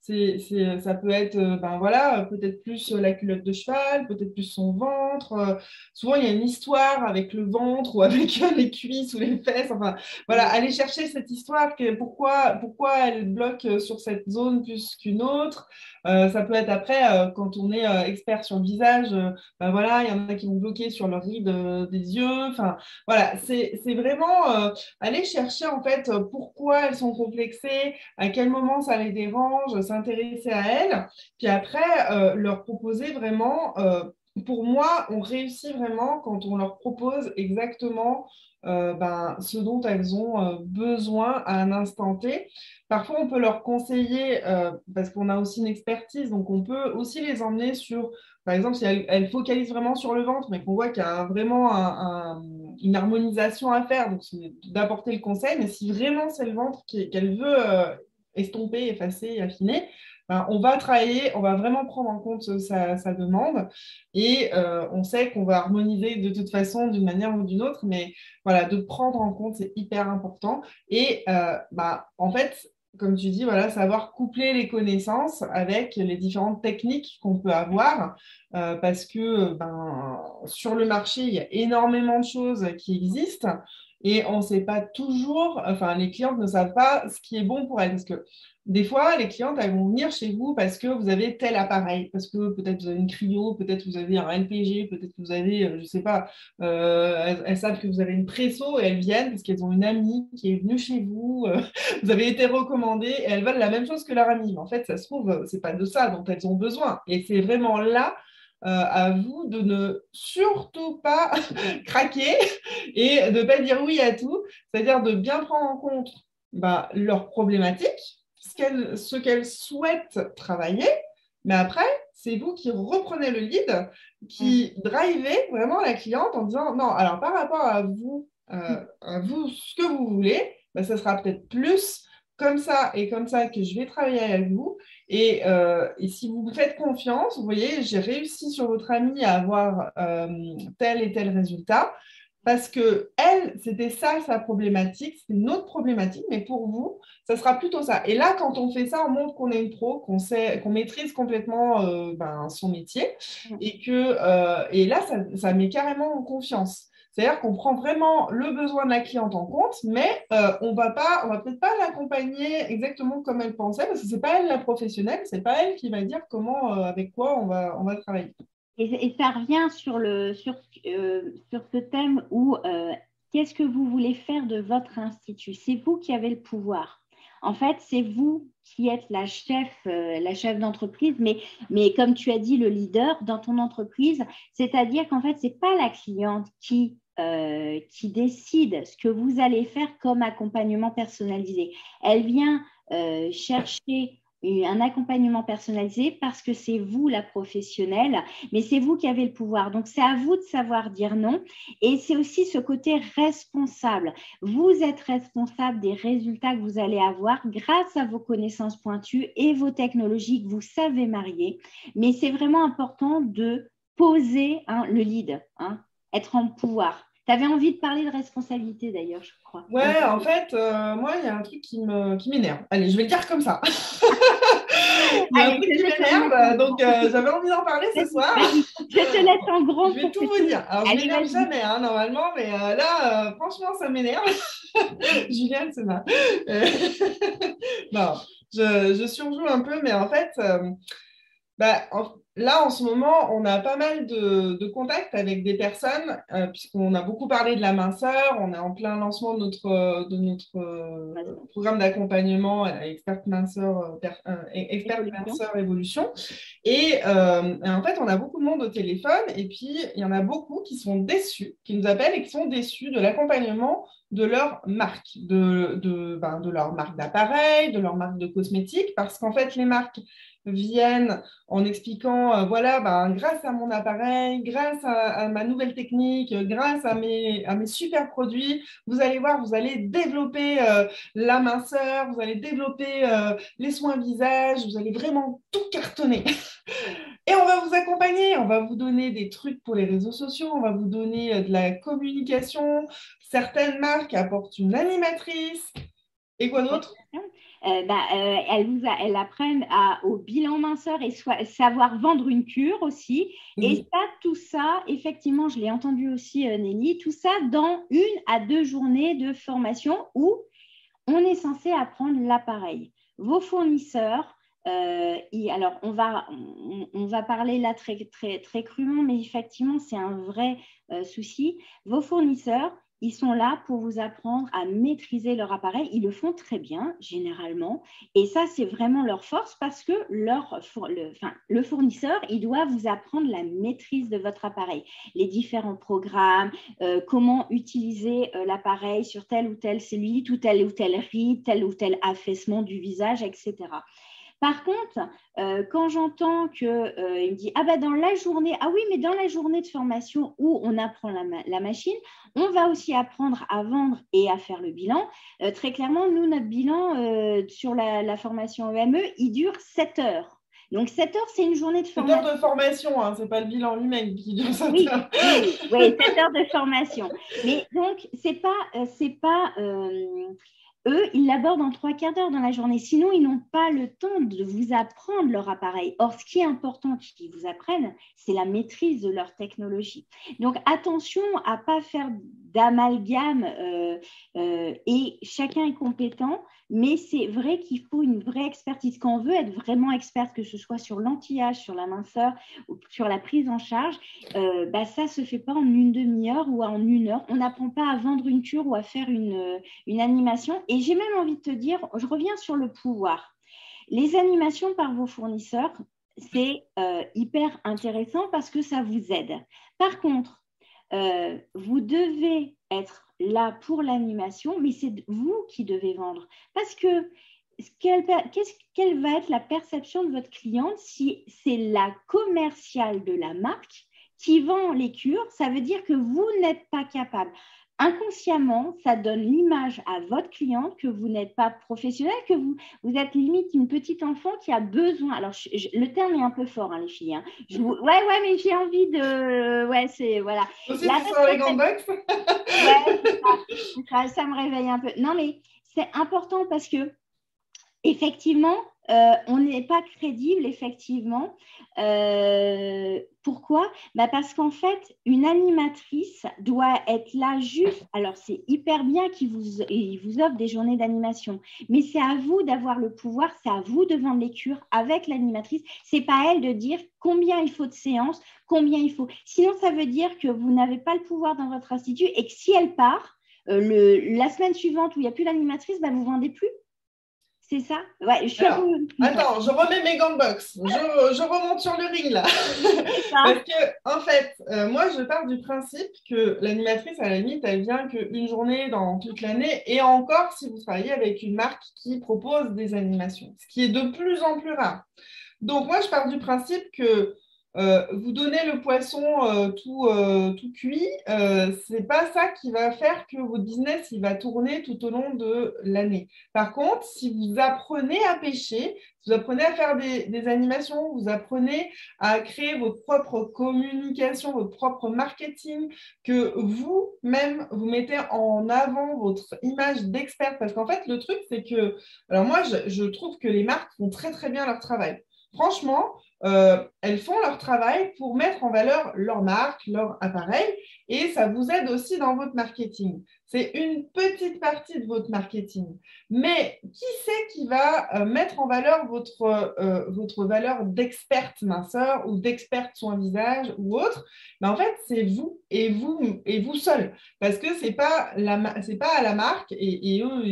ça peut être voilà, peut-être plus la culotte de cheval, peut-être plus son ventre. Souvent, il y a une histoire avec le ventre ou avec les cuisses ou les fesses. Enfin, voilà, aller chercher cette histoire, pourquoi elle bloque sur cette zone plus qu'une autre. Ça peut être après, quand on est expert sur le visage, voilà, il y en a qui vont bloquer sur leur ride des yeux. Enfin, voilà, c'est vraiment aller chercher en fait pourquoi elles sont complexées, à quel moment ça les dérange, s'intéresser à elles, puis après leur proposer vraiment. Pour moi, on réussit vraiment quand on leur propose exactement ce dont elles ont besoin à un instant T. Parfois, on peut leur conseiller, parce qu'on a aussi une expertise, donc on peut aussi les emmener sur, par exemple, si elles focalisent vraiment sur le ventre, mais qu'on voit qu'il y a vraiment une harmonisation à faire, donc c'est d'apporter le conseil, mais si vraiment c'est le ventre qu'elle veut estomper, effacer, affiner, on va travailler, on va vraiment prendre en compte sa demande et on sait qu'on va harmoniser de toute façon d'une manière ou d'une autre, mais voilà, de prendre en compte, c'est hyper important. Et en fait, comme tu dis, voilà, savoir coupler les connaissances avec les différentes techniques qu'on peut avoir, parce que sur le marché, il y a énormément de choses qui existent. Et on ne sait pas toujours, enfin, les clientes ne savent pas ce qui est bon pour elles. Parce que des fois, les clientes, elles vont venir chez vous parce que vous avez tel appareil, parce que peut-être vous avez une cryo, peut-être vous avez un LPG, peut-être que vous avez, je ne sais pas, elles savent que vous avez une presso et elles viennent parce qu'elles ont une amie qui est venue chez vous, vous avez été recommandée et elles veulent la même chose que leur amie. Mais en fait, ça se trouve, c'est pas de ça dont elles ont besoin. Et c'est vraiment là à vous de ne surtout pas craquer et de ne pas dire oui à tout, c'est-à-dire de bien prendre en compte leurs problématiques, ce qu'elles souhaitent travailler, mais après, c'est vous qui reprenez le lead, qui drivez vraiment la cliente en disant non, alors par rapport à vous ce que vous voulez, ça sera peut-être plus comme ça et comme ça que je vais travailler avec vous. Et si vous me faites confiance, vous voyez, j'ai réussi sur votre amie à avoir tel et tel résultat. Parce que elle, c'était ça sa problématique, c'est notre problématique, mais pour vous, ça sera plutôt ça. Et là, quand on fait ça, on montre qu'on est une pro, qu'on sait, qu'on maîtrise complètement son métier, et là, ça met carrément en confiance. C'est-à-dire qu'on prend vraiment le besoin de la cliente en compte, mais on va peut-être pas l'accompagner exactement comme elle pensait, parce que c'est pas elle la professionnelle, c'est pas elle qui va dire comment, avec quoi on va travailler.
Et ça revient sur ce thème où qu'est-ce que vous voulez faire de votre institut? C'est vous qui avez le pouvoir. En fait, c'est vous qui êtes la chef d'entreprise, mais comme tu as dit, le leader dans ton entreprise, c'est-à-dire qu'en fait, ce n'est pas la cliente qui décide ce que vous allez faire comme accompagnement personnalisé. Elle vient chercher un accompagnement personnalisé parce que c'est vous la professionnelle, mais c'est vous qui avez le pouvoir. Donc, c'est à vous de savoir dire non. Et c'est aussi ce côté responsable. Vous êtes responsable des résultats que vous allez avoir grâce à vos connaissances pointues et vos technologies que vous savez marier. Mais c'est vraiment important de poser le lead, être en pouvoir. Tu avais envie de parler de responsabilité d'ailleurs, je crois.
Ouais, en fait, moi, il y a un truc qui m'énerve. Allez, je vais le dire comme ça. Il y a un truc qui m'énerve, donc j'avais envie d'en parler ce soir.
Je te laisse en grand.
Je vais tout vous dire. Alors, je ne m'énerve jamais, normalement, mais là, franchement, ça m'énerve. Juliane, c'est ça. Non, je surjoue un peu, mais en fait, Là, en ce moment, on a pas mal de contacts avec des personnes, puisqu'on a beaucoup parlé de la minceur. On est en plein lancement de notre programme d'accompagnement expert minceur, expert
Évolution.
minceur évolution. Et en fait, on a beaucoup de monde au téléphone. Et puis, il y en a beaucoup qui sont déçus, qui nous appellent et qui sont déçus de l'accompagnement de leur marque, de leur marque d'appareil, de leur marque de cosmétiques, parce qu'en fait, les marques viennent en expliquant, voilà, grâce à mon appareil, grâce à ma nouvelle technique, grâce à mes super produits, vous allez voir, vous allez développer la minceur, vous allez développer les soins visage, vous allez vraiment tout cartonner. Et on va vous accompagner, on va vous donner des trucs pour les réseaux sociaux, on va vous donner de la communication. Certaines marques apportent une animatrice. Et quoi d'autre?
Elles apprennent au bilan minceur et savoir vendre une cure aussi. Et ça, tout ça, effectivement, je l'ai entendu aussi, Nelly, tout ça dans 1 à 2 journées de formation où on est censé apprendre l'appareil. Vos fournisseurs, alors on va parler là très, très, très crûment, mais effectivement, c'est un vrai souci. Vos fournisseurs, ils sont là pour vous apprendre à maîtriser leur appareil. Ils le font très bien, généralement. Et ça, c'est vraiment leur force parce que le fournisseur, il doit vous apprendre la maîtrise de votre appareil. Les différents programmes, comment utiliser l'appareil sur telle ou telle cellulite, ou tel ride, tel ou tel affaissement du visage, etc. Par contre, quand j'entends qu'il me dit dans la journée, mais dans la journée de formation où on apprend la machine, on va aussi apprendre à vendre et à faire le bilan. Très clairement, nous, notre bilan sur la formation EME, il dure 7 heures. Donc, 7 heures, c'est une journée de formation.
7 heures de formation, hein, ce n'est pas le bilan lui-même qui dure 7 heures.
Oui, 7 heures de formation. Mais donc, c'est pas eux, ils l'abordent en 3/4 d'heure dans la journée. Sinon, ils n'ont pas le temps de vous apprendre leur appareil. Or, ce qui est important qu'ils vous apprennent, c'est la maîtrise de leur technologie. Donc, attention à ne pas faire d'amalgame et chacun est compétent, mais c'est vrai qu'il faut une vraie expertise. Quand on veut être vraiment experte, que ce soit sur l'anti-âge, sur la minceur ou sur la prise en charge, ça ne se fait pas en une demi-heure ou en 1 heure. On n'apprend pas à vendre une cure ou à faire une animation. Et j'ai même envie de te dire, je reviens sur le pouvoir. Les animations par vos fournisseurs, c'est hyper intéressant parce que ça vous aide. Par contre, vous devez être là pour l'animation, mais c'est vous qui devez vendre. Parce que quelle va être la perception de votre cliente si c'est la commerciale de la marque qui vend les cures? Ça veut dire que vous n'êtes pas capable. Inconsciemment, ça donne l'image à votre cliente que vous n'êtes pas professionnel, que vous êtes limite une petite enfant qui a besoin. Alors, le terme est un peu fort, hein, les filles. Hein. Ouais, mais j'ai envie de. Ouais, c'est. Voilà.
Aussi, tu sors les gants box.
Ouais, ça me réveille un peu. Non, mais c'est important parce que, effectivement, on n'est pas crédible, effectivement. Pourquoi? Parce qu'en fait, une animatrice doit être là juste. Alors, c'est hyper bien qu'il vous offre des journées d'animation, mais c'est à vous d'avoir le pouvoir, c'est à vous de vendre les cures avec l'animatrice. Ce n'est pas à elle de dire combien il faut de séances, combien il faut. Sinon, ça veut dire que vous n'avez pas le pouvoir dans votre institut et que si elle part, la semaine suivante où il n'y a plus l'animatrice, vous ne vendez plus. C'est ça? Ouais,
Attends, je remets mes gants de boxe. Je remonte sur le ring là. Parce que, en fait, moi, je pars du principe que l'animatrice, à la limite, elle vient qu'une journée dans toute l'année. Et encore, si vous travaillez avec une marque qui propose des animations, ce qui est de plus en plus rare. Donc, moi, je pars du principe que vous donnez le poisson tout cuit, ce n'est pas ça qui va faire que votre business il va tourner tout au long de l'année. Par contre, si vous apprenez à pêcher, vous apprenez à faire des animations, vous apprenez à créer votre propre communication, votre propre marketing, que vous-même, vous mettez en avant votre image d'expert. Parce qu'en fait, le truc, c'est que, alors moi, je trouve que les marques font très, très bien leur travail. Franchement, elles font leur travail pour mettre en valeur leur marque, leur appareil, et ça vous aide aussi dans votre marketing. c'est une petite partie de votre marketing. Mais qui c'est qui va mettre en valeur votre valeur d'experte minceur ou d'experte soin visage ou autre? En fait, c'est vous et vous seul. Parce que c'est pas à la marque et eux,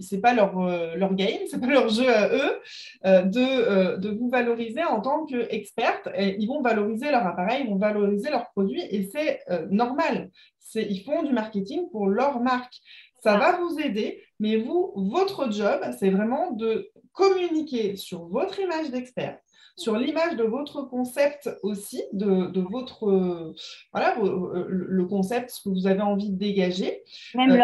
c'est pas leur game, c'est pas leur jeu à eux de vous valoriser en tant qu'experte. Ils vont valoriser leur appareil, ils vont valoriser leurs produits et c'est normal. Ils font du marketing pour leur marque. Ça va vous aider, mais vous, votre job, c'est vraiment de communiquer sur votre image d'expert, sur l'image de votre concept aussi, de votre, voilà, le concept, ce que vous avez envie de dégager.
Même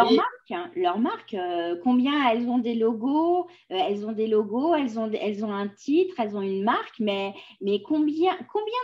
leur marque, combien elles ont des logos, elles ont un titre, elles ont une marque, mais combien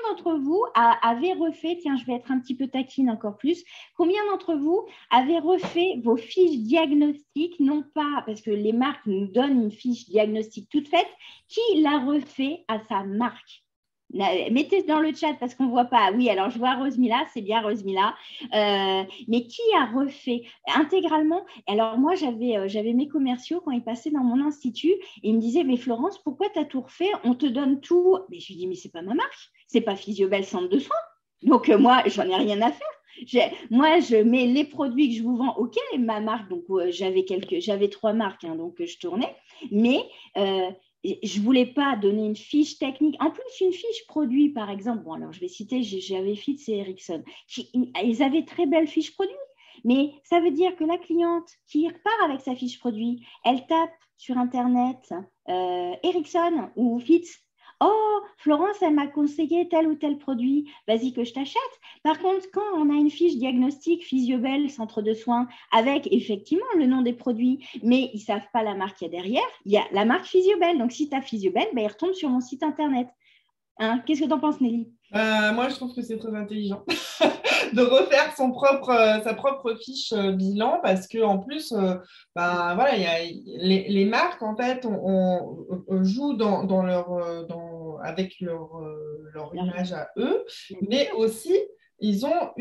d'entre vous avez refait, tiens, je vais être un petit peu taquine encore plus, combien d'entre vous avez refait vos fiches diagnostiques, non pas, parce que les marques nous donnent une fiche diagnostique toute faite, qui l'a refait à sa marque? Mettez dans le chat parce qu'on ne voit pas. Oui, alors je vois Rosmila, c'est bien Rosmila. Mais qui a refait intégralement? Alors moi, j'avais mes commerciaux quand ils passaient dans mon institut et ils me disaient, mais Florence, pourquoi tu as tout refait? On te donne tout. Mais je lui dis, mais ce n'est pas ma marque. Ce n'est pas Physiobel Centre de soins. Donc moi, j'en ai rien à faire. Moi, je mets les produits que je vous vends. OK, ma marque. Donc j'avais 3 marques, hein, donc je tournais. Mais je ne voulais pas donner une fiche technique. En plus, une fiche produit, par exemple, bon, alors je vais citer, j'avais Fitz et Ericsson. Ils avaient très belles fiches produits. Mais ça veut dire que la cliente qui repart avec sa fiche produit, elle tape sur Internet Ericsson ou Fitz. Oh, Florence, elle m'a conseillé tel ou tel produit. Vas-y que je t'achète. Par contre, quand on a une fiche diagnostic Physiobel, centre de soins, avec effectivement le nom des produits, mais ils ne savent pas la marque qu'il y a derrière, il y a la marque Physiobel. Donc, si tu as Physiobel, ben, il retombe sur mon site Internet. Hein, qu'est-ce que tu en penses, Nelly?
Moi, je trouve que c'est très intelligent de refaire sa propre fiche bilan parce que en plus, voilà, les marques en fait, on joue dans avec leur image à eux, mais aussi ils ont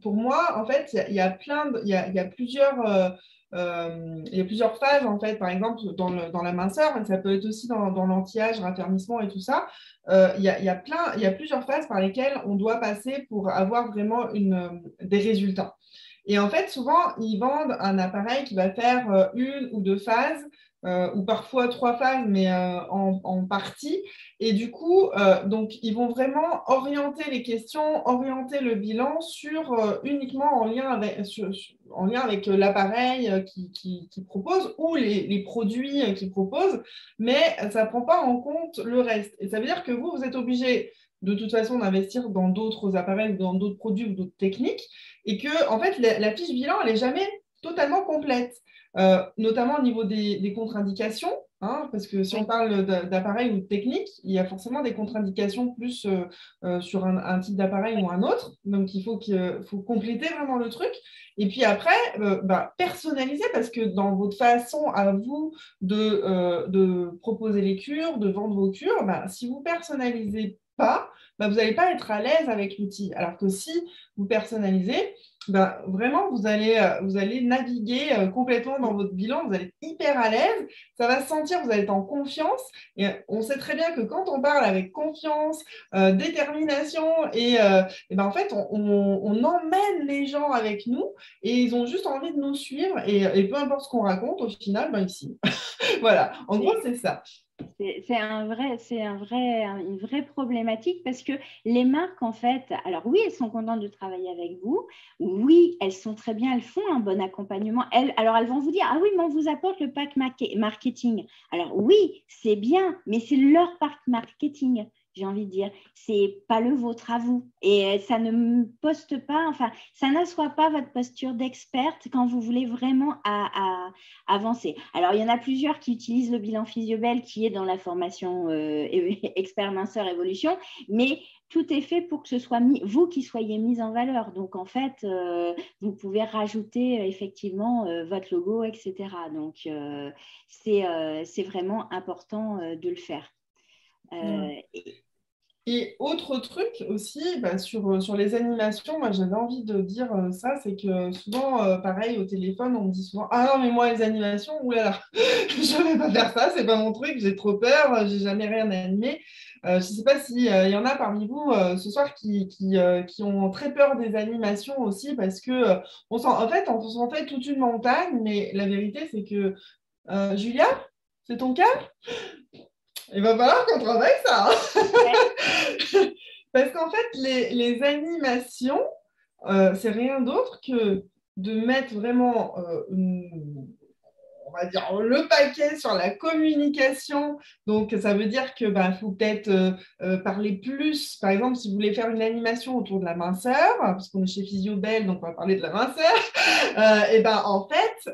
pour moi, en fait, il y a il y a plusieurs. Il y a plusieurs phases, en fait, par exemple, dans la minceur, mais ça peut être aussi dans l'anti-âge, raffermissement et tout ça. Il y a plusieurs phases par lesquelles on doit passer pour avoir vraiment des résultats. Et en fait, souvent, ils vendent un appareil qui va faire 1 ou 2 phases, ou parfois 3 phases, mais en partie. Et du coup, donc, ils vont vraiment orienter les questions, orienter le bilan uniquement en lien avec l'appareil qui propose ou les produits qu'ils proposent, mais ça ne prend pas en compte le reste. Et ça veut dire que vous êtes obligé de toute façon d'investir dans d'autres appareils, dans d'autres produits ou d'autres techniques, et que en fait, la fiche bilan, elle n'est jamais totalement complète, notamment au niveau des contre-indications. Hein, parce que si on parle d'appareil ou de technique, il y a forcément des contre-indications plus sur un type d'appareil ou un autre. Donc, il faut compléter vraiment le truc. Et puis après, personnaliser, parce que dans votre façon à vous de proposer les cures, de vendre vos cures, si vous personnalisez pas, vous n'allez pas être à l'aise avec l'outil. Alors que si vous personnalisez, vraiment, vous allez naviguer complètement dans votre bilan, vous allez être hyper à l'aise, ça va se sentir, vous allez être en confiance. Et on sait très bien que quand on parle avec confiance, détermination, en fait, on emmène les gens avec nous et ils ont juste envie de nous suivre. Et peu importe ce qu'on raconte, au final, ici. Voilà, en gros, c'est ça.
C'est une vraie problématique parce que les marques, en fait, alors oui, elles sont contentes de travailler avec vous. Oui, elles sont très bien, elles font un bon accompagnement. Alors, elles vont vous dire, ah oui, mais on vous apporte le pack marketing. Alors oui, c'est bien, mais c'est leur pack marketing. J'ai envie de dire, c'est pas le vôtre à vous. Et ça ne poste pas, enfin, ça n'assoit pas votre posture d'experte quand vous voulez vraiment avancer. Alors, il y en a plusieurs qui utilisent le bilan Physiobel qui est dans la formation expert minceur évolution, mais tout est fait pour que ce soit vous qui soyez mis en valeur. Donc, en fait, vous pouvez rajouter effectivement votre logo, etc. Donc, c'est vraiment important de le faire.
Et autre truc aussi, sur les animations, moi j'avais envie de dire ça, c'est que souvent, pareil, au téléphone, on me dit souvent, ah non, mais moi les animations, oulala, je ne vais pas faire ça, c'est pas mon truc, j'ai trop peur, j'ai jamais rien animé. Je ne sais pas s'il y en a parmi vous ce soir qui ont très peur des animations aussi, parce que en fait, on s'en fait toute une montagne, mais la vérité, c'est que, Julia, c'est ton cas? Il va falloir qu'on travaille ça, hein. Parce qu'en fait, les animations, c'est rien d'autre que de mettre vraiment, on va dire, le paquet sur la communication. Donc, ça veut dire que faut peut-être parler plus. Par exemple, si vous voulez faire une animation autour de la minceur, parce qu'on est chez Physiobel, donc on va parler de la minceur, et en fait,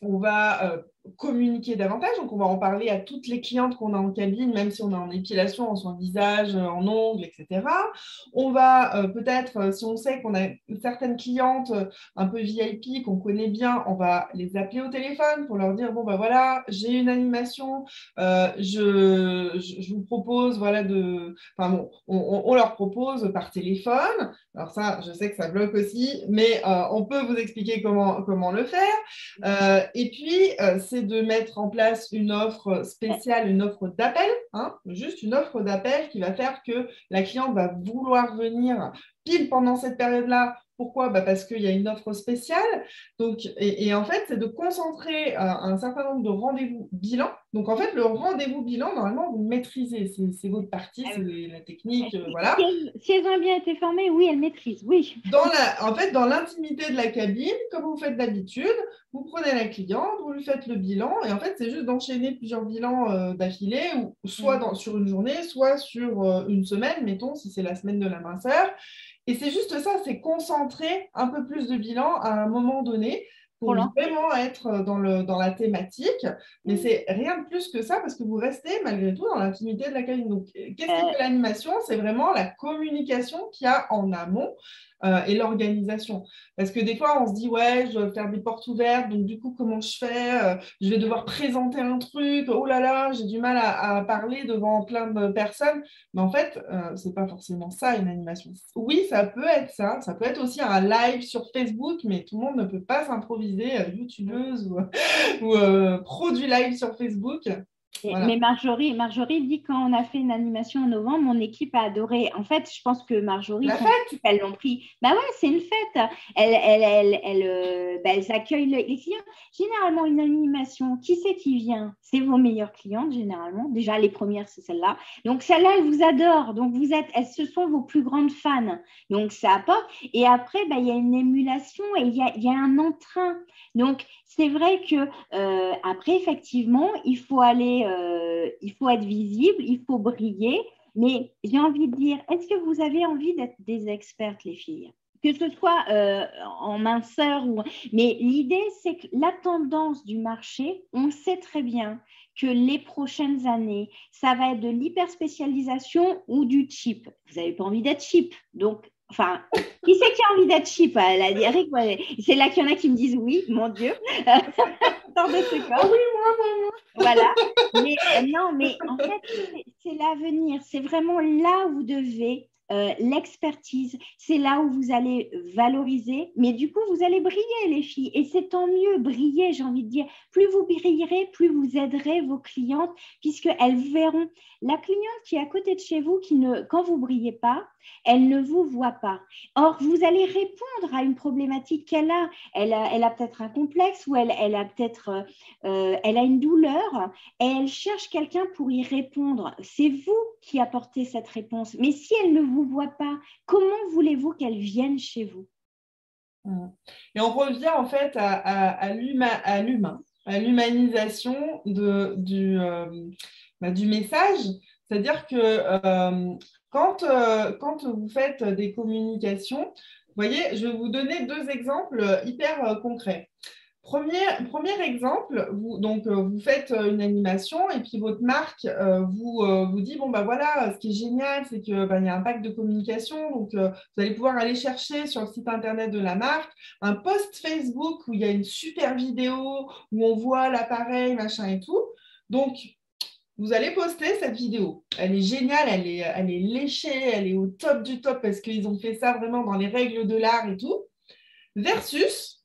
on va communiquer davantage. Donc, on va en parler à toutes les clientes qu'on a en cabine, même si on est en épilation, en soin visage, en ongles, etc. On va peut-être, si on sait qu'on a certaines clientes un peu VIP qu'on connaît bien, on va les appeler au téléphone pour leur dire, bon, voilà, j'ai une animation, je vous propose, voilà, on leur propose par téléphone. Alors ça, je sais que ça bloque aussi, mais on peut vous expliquer comment le faire. Et puis, c'est de mettre en place une offre spéciale, une offre d'appel, hein, juste une offre d'appel qui va faire que la cliente va vouloir venir pile pendant cette période-là. Pourquoi? Parce qu'il y a une offre spéciale. Donc, et en fait, c'est de concentrer un certain nombre de rendez-vous bilan. Donc, en fait, le rendez-vous bilan, normalement, vous le maîtrisez. C'est votre partie, c'est la technique. Voilà.
Si elles ont bien été formées, oui, elles maîtrisent, oui.
En fait, dans l'intimité de la cabine, comme vous faites d'habitude, vous prenez la cliente, vous lui faites le bilan, et en fait, c'est juste d'enchaîner plusieurs bilans d'affilée, ou soit sur une journée, soit sur une semaine, mettons, si c'est la semaine de la minceur. Et c'est juste ça, c'est concentrer un peu plus de bilan à un moment donné pour vraiment être dans la thématique. Mais c'est rien de plus que ça parce que vous restez malgré tout dans l'intimité de la cabine. Donc, qu'est-ce qui fait l'animation? C'est vraiment la communication qu'il y a en amont et l'organisation. Parce que des fois, on se dit, ouais, je dois faire des portes ouvertes, donc du coup, comment je fais? Je vais devoir présenter un truc, oh là là, j'ai du mal à parler devant plein de personnes. Mais en fait, ce n'est pas forcément ça, une animation. Oui, ça peut être ça. Ça peut être aussi un live sur Facebook, mais tout le monde ne peut pas s'improviser youtubeuse ou pro du live sur Facebook. Voilà.
Mais Marjorie dit quand on a fait une animation en novembre, mon équipe a adoré. En fait, je pense que Marjorie, elles l'ont pris. Ouais, c'est une fête. Elles accueillent les clients. Généralement, une animation, qui c'est qui vient? C'est vos meilleures clientes, généralement. Déjà, les premières, c'est celle-là. Donc, celle-là, elles vous adorent. Donc, ce sont vos plus grandes fans. Donc, ça apporte. Et après, il y a une émulation et il y a un entrain. Donc, c'est vrai que après, effectivement, il faut être visible, il faut briller. Mais j'ai envie de dire, est-ce que vous avez envie d'être des expertes, les filles? Que ce soit en minceur ou... Mais l'idée, c'est que la tendance du marché, on sait très bien que les prochaines années, ça va être de l'hyperspécialisation ou du cheap. Vous n'avez pas envie d'être cheap. Donc, enfin, qui c'est qui a envie d'être cheap? C'est là qu'il y en a qui me disent oui, mon Dieu.
Ah oui, moi.
Voilà. Mais non, mais en fait, c'est l'avenir. C'est vraiment là où vous devez l'expertise. C'est là où vous allez valoriser. Mais du coup, vous allez briller, les filles. Et c'est tant mieux, briller, j'ai envie de dire. Plus vous brillerez, plus vous aiderez vos clientes, puisqu'elles verront la cliente qui est à côté de chez vous, quand vous ne brillez pas, elle ne vous voit pas. Or, vous allez répondre à une problématique qu'elle a. Elle a peut-être un complexe ou elle a peut-être elle a une douleur et elle cherche quelqu'un pour y répondre. C'est vous qui apportez cette réponse. Mais si elle ne vous voit pas, comment voulez-vous qu'elle vienne chez vous?
Et on revient en fait à l'humain, à l'humanisation du message. C'est-à-dire que quand vous faites des communications, vous voyez, je vais vous donner deux exemples hyper concrets. Premier exemple, vous faites une animation et puis votre marque vous dit, bon, voilà, ce qui est génial, c'est qu'il y a un pack de communication, donc vous allez pouvoir aller chercher sur le site internet de la marque un post Facebook où il y a une super vidéo, où on voit l'appareil, machin et tout. Donc, vous allez poster cette vidéo. Elle est géniale, elle est léchée, elle est au top du top parce qu'ils ont fait ça vraiment dans les règles de l'art et tout, versus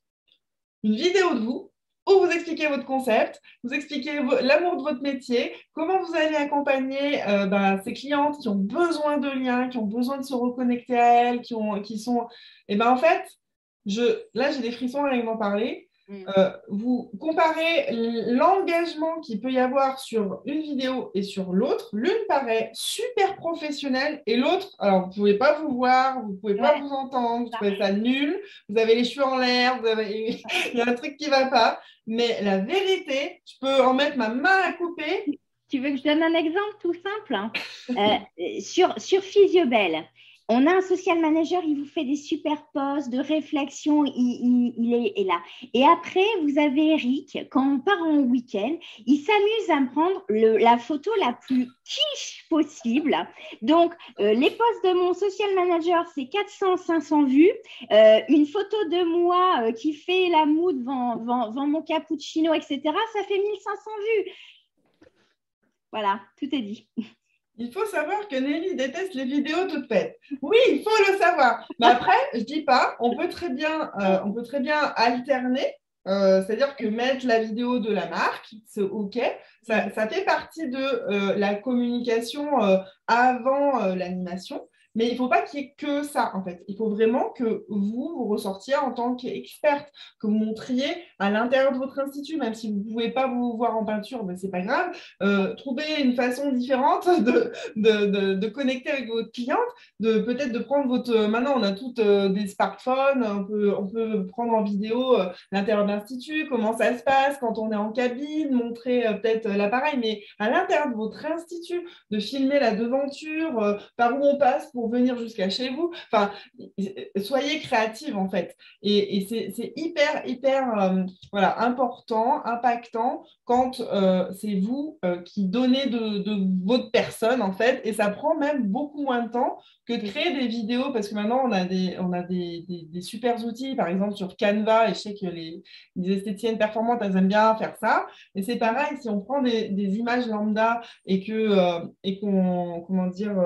une vidéo de vous où vous expliquez votre concept, vous expliquez l'amour de votre métier, comment vous allez accompagner ces clientes qui ont besoin de liens, qui ont besoin de se reconnecter à elles, qui sont... Et ben en fait, là, j'ai des frissons à d'en parler. Vous comparez l'engagement qu'il peut y avoir sur une vidéo et sur l'autre. L'une paraît super professionnelle et l'autre, alors vous ne pouvez pas vous voir, vous ne pouvez pas vous entendre, vous trouvez ça nul, vous avez les cheveux en l'air, il y a un truc qui ne va pas. Mais la vérité, je peux en mettre ma main à couper.
Tu veux que je donne un exemple tout simple, hein? Sur Physiobel, on a un social manager, il vous fait des super posts de réflexion, il est là. Et après, vous avez Eric, quand on part en week-end, il s'amuse à me prendre la photo la plus quiche possible. Donc, les posts de mon social manager, c'est 400-500 vues. Une photo de moi qui fait la moue devant mon cappuccino, etc., ça fait 1500 vues. Voilà, tout est dit.
Il faut savoir que Nelly déteste les vidéos toutes faites. Oui, il faut le savoir. Mais après, je ne dis pas, on peut très bien alterner. C'est-à-dire que mettre la vidéo de la marque, c'est OK. Ça fait partie de la communication avant l'animation. Mais il ne faut pas qu'il y ait que ça, en fait. Il faut vraiment que vous ressortiez en tant qu'experte, que vous montriez à l'intérieur de votre institut, même si vous ne pouvez pas vous voir en peinture, ben, ce n'est pas grave. Trouver une façon différente de connecter avec votre cliente, peut-être de prendre votre... Maintenant, on a toutes des smartphones, on peut prendre en vidéo l'intérieur de l'institut, comment ça se passe quand on est en cabine, montrer peut-être l'appareil, mais à l'intérieur de votre institut, de filmer la devanture, par où on passe pour venir jusqu'à chez vous. Enfin, soyez créative en fait. Et c'est hyper voilà, important, impactant quand c'est vous qui donnez de votre personne en fait. Et ça prend même beaucoup moins de temps que de créer des vidéos parce que maintenant on a des super outils, par exemple sur Canva, et je sais que les esthéticiennes performantes, elles aiment bien faire ça. Et c'est pareil, si on prend des images lambda et qu'on, comment dire,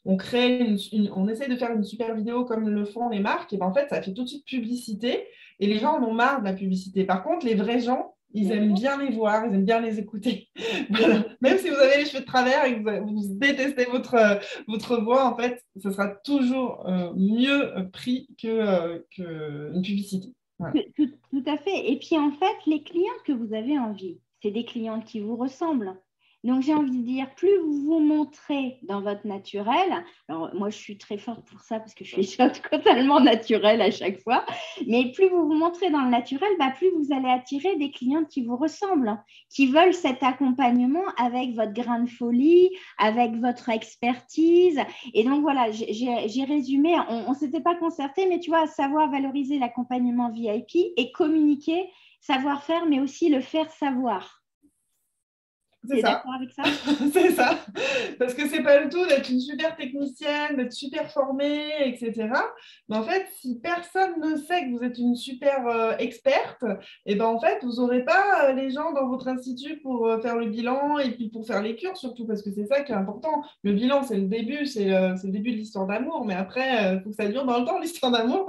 on crée on essaie de faire une super vidéo comme le font les marques, et ben en fait, ça fait tout de suite publicité et les gens en ont marre de la publicité. Par contre, les vrais gens, ils aiment bien les voir, ils aiment bien les écouter. Voilà. Même si vous avez les cheveux de travers et que vous détestez votre voix, en fait, ce sera toujours mieux pris qu'une publicité. Voilà.
Tout à fait. Et puis, en fait, les clientes que vous avez en vie, c'est des clientes qui vous ressemblent. Donc, j'ai envie de dire, plus vous vous montrez dans votre naturel, alors moi, je suis très forte pour ça parce que je suis totalement naturelle à chaque fois, mais plus vous vous montrez dans le naturel, plus vous allez attirer des clientes qui vous ressemblent, qui veulent cet accompagnement avec votre grain de folie, avec votre expertise. Et donc, voilà, j'ai résumé, on ne s'était pas concerté, mais tu vois, savoir valoriser l'accompagnement VIP et communiquer, savoir faire, mais aussi le faire savoir.
C'est ça.
D'accord avec ça?
C'est ça. Parce que c'est pas le tout d'être une super technicienne, d'être super formée, etc. Mais en fait, si personne ne sait que vous êtes une super experte, et ben en fait, vous n'aurez pas les gens dans votre institut pour faire le bilan et puis pour faire les cures, surtout parce que c'est ça qui est important. Le bilan, c'est le début, c'est le début de l'histoire d'amour, mais après, il faut que ça dure dans le temps, l'histoire d'amour.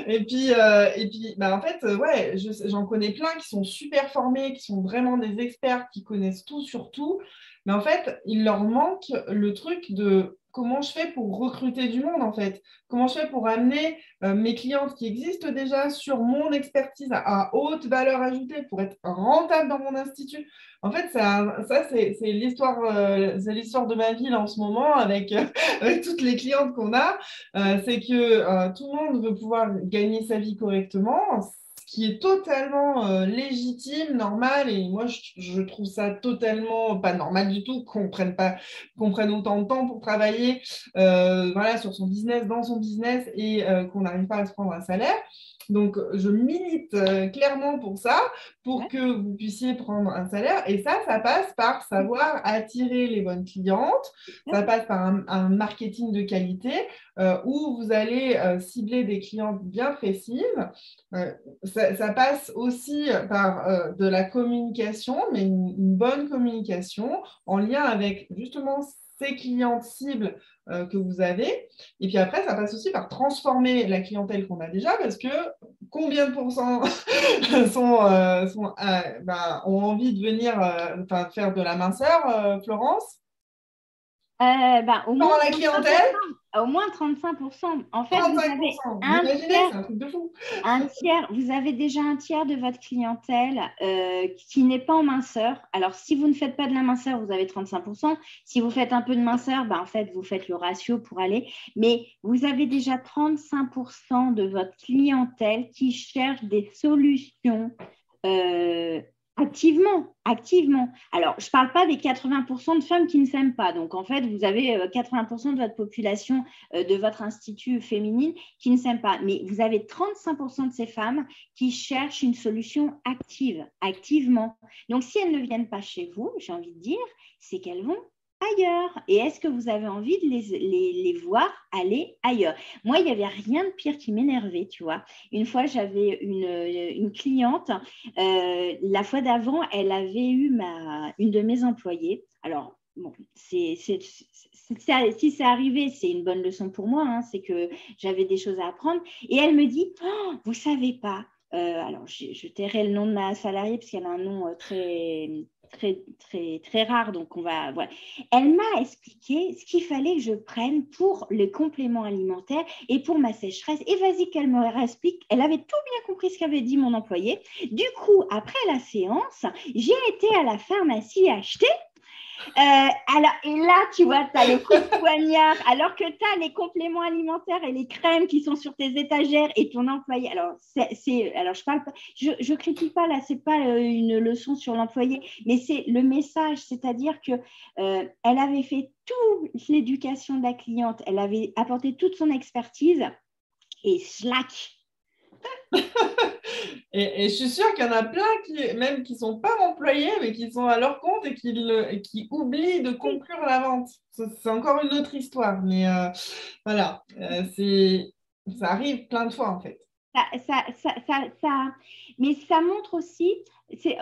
Et puis en fait, ouais, j'en connais plein qui sont super formés, qui sont vraiment des experts, qui connaissent tout sur tout. Mais en fait, il leur manque le truc de comment je fais pour recruter du monde, en fait. Comment je fais pour amener mes clientes qui existent déjà sur mon expertise à haute valeur ajoutée pour être rentable dans mon institut. En fait, ça c'est l'histoire de ma vie là, en ce moment avec toutes les clientes qu'on a. C'est que tout le monde veut pouvoir gagner sa vie correctement, qui est totalement légitime, normal, et moi je trouve ça totalement pas normal du tout qu'on prenne autant de temps pour travailler voilà, sur son business, dans son business, et qu'on n'arrive pas à se prendre un salaire. Donc, je milite clairement pour ça, pour que vous puissiez prendre un salaire. Et ça passe par savoir attirer les bonnes clientes. Ça passe par un marketing de qualité où vous allez cibler des clientes bien précises. ça passe aussi par de la communication, mais une bonne communication en lien avec justement ces clientes cibles que vous avez. Et puis après, ça passe aussi par transformer la clientèle qu'on a déjà, parce que combien de pourcents ont envie de venir faire de la minceur, Florence?
Au
Dans
moins
la
35%.
clientèle,
Au moins 35%. En fait, vous avez
35%. Vous
un
imaginez,
tiers,
c'est un truc de fou.
vous avez déjà un tiers de votre clientèle qui n'est pas en minceur. Alors, si vous ne faites pas de la minceur, vous avez 35%. Si vous faites un peu de minceur, en fait, vous faites le ratio pour aller. Mais vous avez déjà 35% de votre clientèle qui cherche des solutions activement. Alors, je ne parle pas des 80% de femmes qui ne s'aiment pas. Donc, en fait, vous avez 80% de votre population de votre institut féminine qui ne s'aiment pas. Mais vous avez 35% de ces femmes qui cherchent une solution activement. Donc, si elles ne viennent pas chez vous, j'ai envie de dire, c'est qu'elles vont ailleurs. Et est-ce que vous avez envie de les voir aller ailleurs? Moi, il n'y avait rien de pire qui m'énervait, tu vois. Une fois, j'avais une cliente. La fois d'avant, elle avait eu une de mes employées. Alors, bon, si c'est arrivé, c'est une bonne leçon pour moi. Hein, c'est que j'avais des choses à apprendre. Et elle me dit, oh, vous ne savez pas. Alors, je tairai le nom de ma salariée parce qu'elle a un nom très rare. Donc, voilà. Elle m'a expliqué ce qu'il fallait que je prenne pour les compléments alimentaires et pour ma sécheresse. Et vas-y qu'elle me réexplique. Elle avait tout bien compris ce qu'avait dit mon employé. Du coup, après la séance, j'ai été à la pharmacie acheter. Alors, et là, tu vois, tu as le coup de poignard, alors que tu as les compléments alimentaires et les crèmes qui sont sur tes étagères et ton employé. Alors, alors je parle pas, je critique pas là, c'est pas une leçon sur l'employé, mais c'est le message, c'est-à-dire que elle avait fait toute l'éducation de la cliente, elle avait apporté toute son expertise et slack.
Et je suis sûre qu'il y en a plein même qui ne sont pas employés, mais qui sont à leur compte et qui oublient de conclure la vente. C'est encore une autre histoire, mais voilà, ça arrive plein de fois en fait.
Mais ça montre aussi,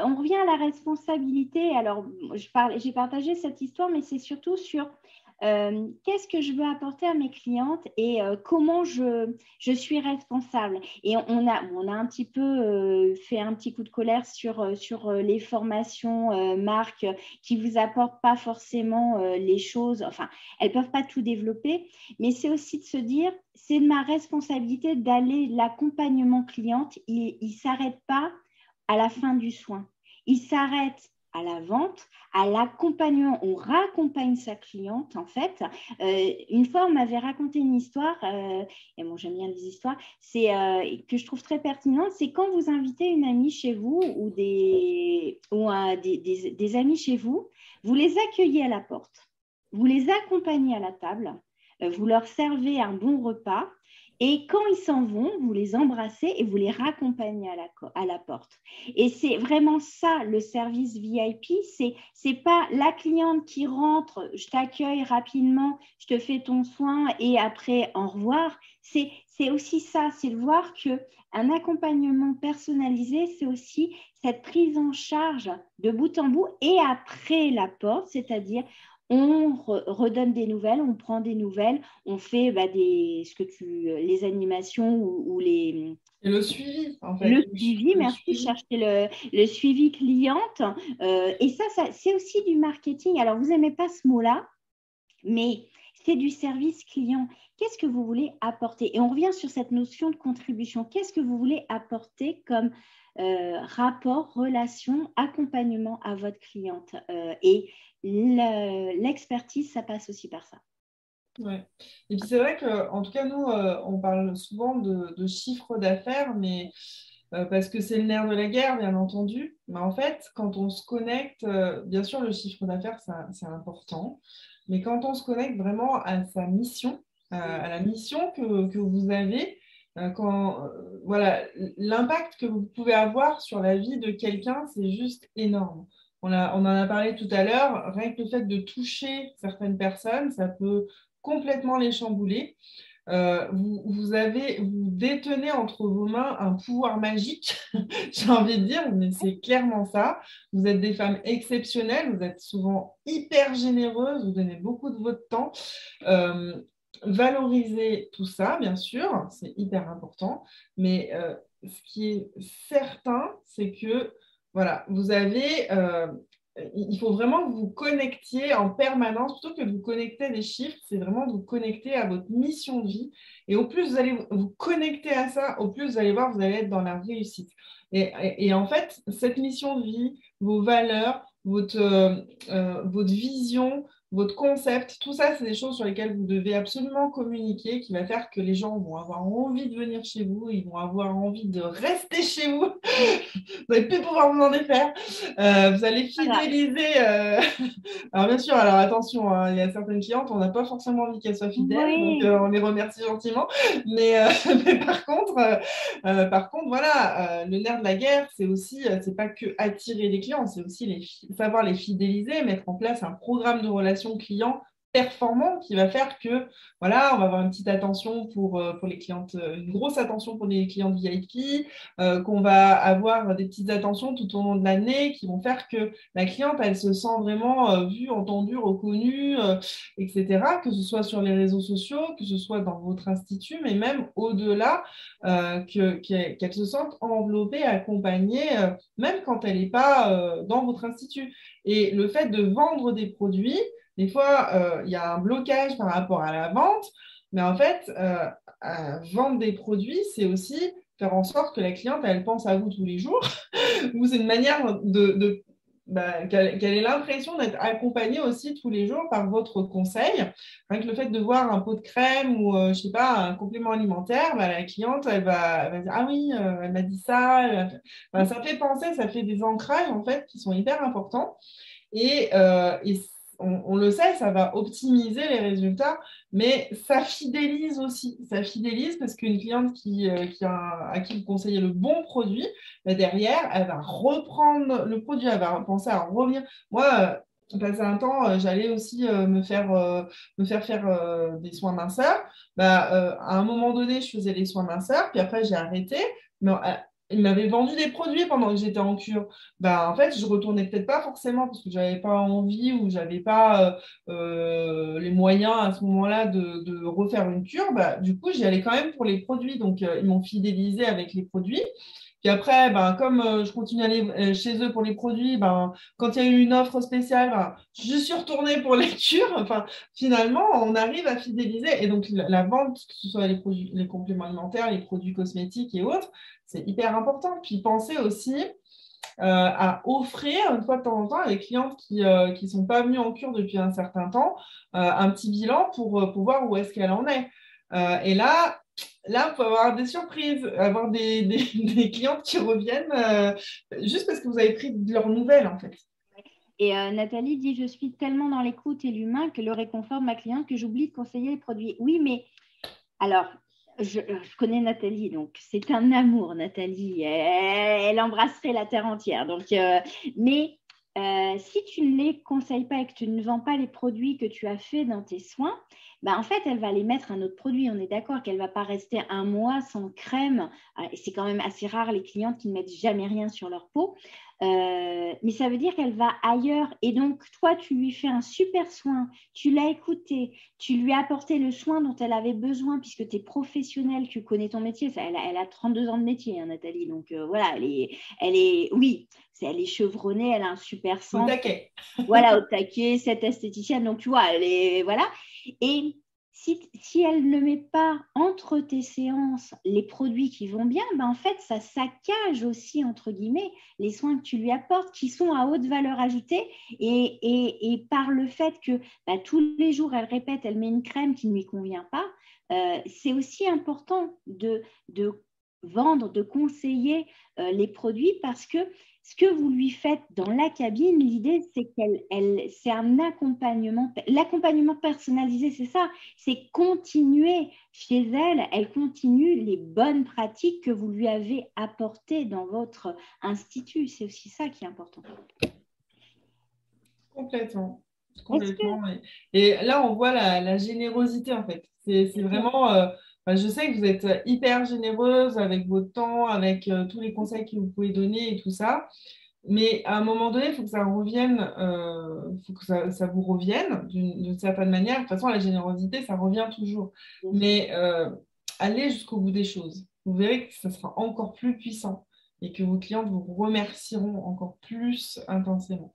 on revient à la responsabilité. Alors, j'ai partagé cette histoire, mais c'est surtout sur qu'est-ce que je veux apporter à mes clientes et comment je suis responsable. Et on a un petit peu fait un petit coup de colère sur les formations marques qui ne vous apportent pas forcément les choses, enfin, elles ne peuvent pas tout développer, mais c'est aussi de se dire, c'est de ma responsabilité d'aller, l'accompagnement cliente, il ne s'arrête pas à la fin du soin. Il s'arrête à la vente, à l'accompagnement. On raccompagne sa cliente, en fait. Une fois, on m'avait raconté une histoire, et bon, j'aime bien les histoires, que je trouve très pertinente, c'est quand vous invitez une amie chez vous ou des amis chez vous, vous les accueillez à la porte, vous les accompagnez à la table, vous leur servez un bon repas, et quand ils s'en vont, vous les embrassez et vous les raccompagnez à la porte. Et c'est vraiment ça, le service VIP. C'est pas la cliente qui rentre, je t'accueille rapidement, je te fais ton soin et après, au revoir. C'est aussi ça, c'est de voir qu'un accompagnement personnalisé, c'est aussi cette prise en charge de bout en bout et après la porte, c'est-à-dire on redonne des nouvelles, on prend des nouvelles, on fait les animations ou les...
Et le suivi, en fait.
Le suivi, merci, chercher le suivi cliente. Et ça, c'est aussi du marketing. Alors, vous n'aimez pas ce mot-là, mais c'est du service client. Qu'est-ce que vous voulez apporter? Et on revient sur cette notion de contribution. Qu'est-ce que vous voulez apporter comme rapport, relation, accompagnement à votre cliente? Et l'expertise, ça passe aussi par ça.
Ouais. Et puis c'est vrai qu'en tout cas, nous, on parle souvent de chiffre d'affaires, mais parce que c'est le nerf de la guerre, bien entendu. Mais en fait, quand on se connecte, bien sûr, le chiffre d'affaires, c'est important. Mais quand on se connecte vraiment à sa mission, à la mission que vous avez, voilà, l'impact que vous pouvez avoir sur la vie de quelqu'un, c'est juste énorme. On en a parlé tout à l'heure, rien que le fait de toucher certaines personnes, ça peut complètement les chambouler. vous détenez entre vos mains un pouvoir magique, j'ai envie de dire, mais c'est clairement ça. Vous êtes des femmes exceptionnelles, vous êtes souvent hyper généreuses, vous donnez beaucoup de votre temps. Euh, Valoriser tout ça, bien sûr, c'est hyper important, mais ce qui est certain, c'est que voilà, il faut vraiment que vous connectiez en permanence, plutôt que de vous connecter à des chiffres, c'est vraiment de vous connecter à votre mission de vie. Et au plus vous allez vous connecter à ça, au plus vous allez voir, vous allez être dans la réussite. Et en fait, cette mission de vie, vos valeurs, votre vision, votre concept, tout ça, c'est des choses sur lesquelles vous devez absolument communiquer, qui va faire que les gens vont avoir envie de venir chez vous, ils vont avoir envie de rester chez vous. Vous n'allez plus pouvoir vous en défaire. Vous allez fidéliser. Alors bien sûr, alors attention, hein, il y a certaines clientes, on n'a pas forcément envie qu'elles soient fidèles, donc
Oui.
on les remercie gentiment. Mais, mais par contre, voilà, le nerf de la guerre, c'est aussi, c'est pas que attirer les clients, c'est aussi savoir les fidéliser, mettre en place un programme de relations clients performant qui va faire que voilà, on va avoir une petite attention pour les clientes, une grosse attention pour les clientes VIP, qu'on va avoir des petites attentions tout au long de l'année qui vont faire que la cliente, elle se sent vraiment vue, entendue, reconnue, etc. Que ce soit sur les réseaux sociaux, que ce soit dans votre institut, mais même au-delà, qu'elle se sente enveloppée, accompagnée, même quand elle n'est pas dans votre institut. Et le fait de vendre des produits, des fois, il y a un blocage par rapport à la vente, mais en fait, vendre des produits, c'est aussi faire en sorte que la cliente, elle pense à vous tous les jours, ou c'est une manière qu'elle ait l'impression d'être accompagnée aussi tous les jours par votre conseil. Rien que le fait de voir un pot de crème ou, je sais pas, un complément alimentaire, bah, la cliente, elle va dire, ah oui, elle m'a dit ça. Ça fait penser, ça fait des ancrages, en fait, qui sont hyper importants. Et on le sait, ça va optimiser les résultats, mais ça fidélise aussi. Ça fidélise parce qu'une cliente à qui vous conseillez le bon produit, bah, derrière, elle va reprendre le produit, elle va penser à revenir. Moi, passé un temps, j'allais aussi me faire faire des soins minceurs. Bah, à un moment donné, je faisais les soins minceurs, puis après, j'ai arrêté. Mais il m'avait vendu des produits pendant que j'étais en cure. Ben, en fait, je retournais peut-être pas forcément parce que j'avais pas envie ou j'avais pas les moyens à ce moment-là de refaire une cure. Ben, du coup, j'y allais quand même pour les produits. Donc, ils m'ont fidélisé avec les produits. Puis après, ben, comme je continue à aller chez eux pour les produits, ben, quand il y a eu une offre spéciale, ben, je suis retournée pour les cures. Enfin, finalement, on arrive à fidéliser. Et donc, la vente, que ce soit les produits, les compléments alimentaires, les produits cosmétiques et autres, c'est hyper important. Puis pensez aussi à offrir une fois de temps en temps à des clientes qui ne sont pas venues en cure depuis un certain temps, un petit bilan pour voir où est-ce qu'elle en est. Et là, on peut avoir des surprises, avoir des clientes qui reviennent juste parce que vous avez pris de leurs nouvelles, en fait.
Et Nathalie dit, je suis tellement dans l'écoute et l'humain que le réconfort de ma cliente que j'oublie de conseiller les produits. Oui, mais alors, je connais Nathalie, donc c'est un amour, Nathalie. Elle embrasserait la terre entière. Donc, mais si tu ne les conseilles pas et que tu ne vends pas les produits que tu as fait dans tes soins, bah, en fait, elle va les mettre un autre produit. On est d'accord qu'elle ne va pas rester un mois sans crème. C'est quand même assez rare les clientes qui ne mettent jamais rien sur leur peau. Mais ça veut dire qu'elle va ailleurs. Et donc, toi, tu lui fais un super soin, tu l'as écoutée, tu lui as apporté le soin dont elle avait besoin, puisque tu es professionnelle, tu connais ton métier. Elle a 32 ans de métier, hein, Nathalie. Donc, voilà, oui, elle est chevronnée, elle a un super
Au
sens.
taquet.
Voilà, au taquet, cette esthéticienne. Donc, tu vois, voilà. Et si elle ne met pas entre tes séances les produits qui vont bien, ben en fait, ça saccage aussi, entre guillemets, les soins que tu lui apportes qui sont à haute valeur ajoutée. Et par le fait que tous les jours, elle répète, elle met une crème qui ne lui convient pas, c'est aussi important de vendre, de conseiller les produits parce que ce que vous lui faites dans la cabine, l'idée, c'est c'est un accompagnement. L'accompagnement personnalisé, c'est ça. C'est continuer chez elle. Elle continue les bonnes pratiques que vous lui avez apportées dans votre institut. C'est aussi ça qui est important.
Complètement.
Est-ce que
Complètement. Et là, on voit la générosité, en fait. C'est vraiment, enfin, je sais que vous êtes hyper généreuse avec votre temps, avec tous les conseils que vous pouvez donner et tout ça. Mais à un moment donné, il faut que ça revienne, faut que ça vous revienne d'une certaine manière. De toute façon, la générosité, ça revient toujours. Mais allez jusqu'au bout des choses. Vous verrez que ça sera encore plus puissant et que vos clientes vous remercieront encore plus intensément.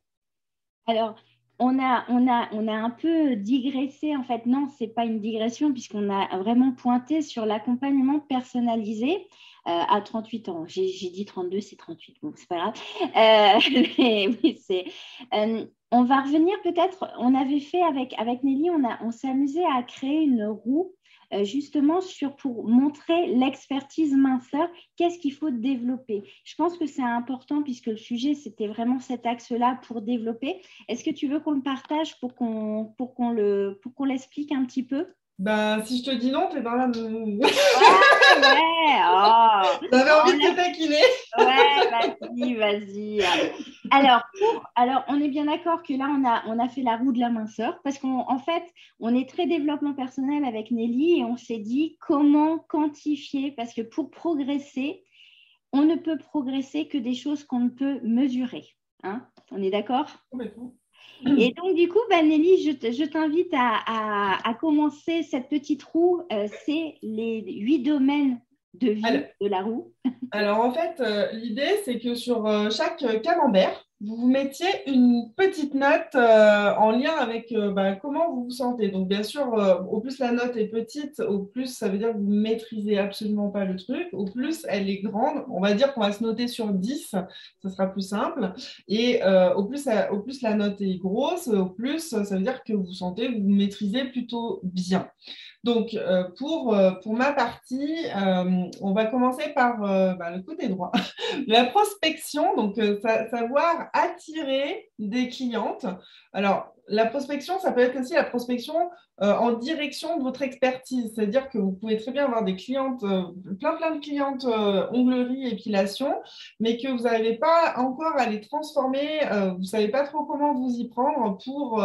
Alors, on a un peu digressé, en fait. Non, ce n'est pas une digression, puisqu'on a vraiment pointé sur l'accompagnement personnalisé à 38 ans. J'ai dit 32, c'est 38, bon, c'est pas grave. Mais oui, on va revenir peut-être, on avait fait avec Nelly, on s'est amusé à créer une roue justement pour montrer l'expertise minceur, qu'est-ce qu'il faut développer. Je pense que c'est important puisque le sujet, c'était vraiment cet axe-là pour développer. Est-ce que tu veux qu'on le partage pour qu'on l'explique un petit peu?
Ben, si je te dis non, t'es dans la...
Ouais, ouais. Oh.
J'avais envie de te taquiner.
Ouais, vas-y. Alors, on est bien d'accord que là, on a fait la roue de la minceur parce qu'en fait, on est très développement personnel avec Nelly et on s'est dit comment quantifier parce que pour progresser, on ne peut progresser que des choses qu'on ne peut mesurer. Hein, on est d'accord?
Complètement.
Et donc, du coup, Nelly, je t'invite à commencer cette petite roue. C'est les 8 domaines de
Alors,
vie de la roue.
alors, en fait, l'idée, c'est que sur chaque camembert, vous vous mettiez une petite note en lien avec comment vous vous sentez. Donc, bien sûr, au plus la note est petite, au plus ça veut dire que vous ne maîtrisez absolument pas le truc. Au plus elle est grande, on va dire qu'on va se noter sur 10, ça sera plus simple. Et au plus la note est grosse, au plus ça veut dire que vous sentez que vous maîtrisez plutôt bien. Donc, pour ma partie, on va commencer par le côté droit. La prospection, donc savoir attirer des clientes. Alors, la prospection, ça peut être aussi la prospection en direction de votre expertise. C'est-à-dire que vous pouvez très bien avoir des clientes, plein de clientes onglerie, épilation, mais que vous n'arrivez pas encore à les transformer, vous ne savez pas trop comment vous y prendre pour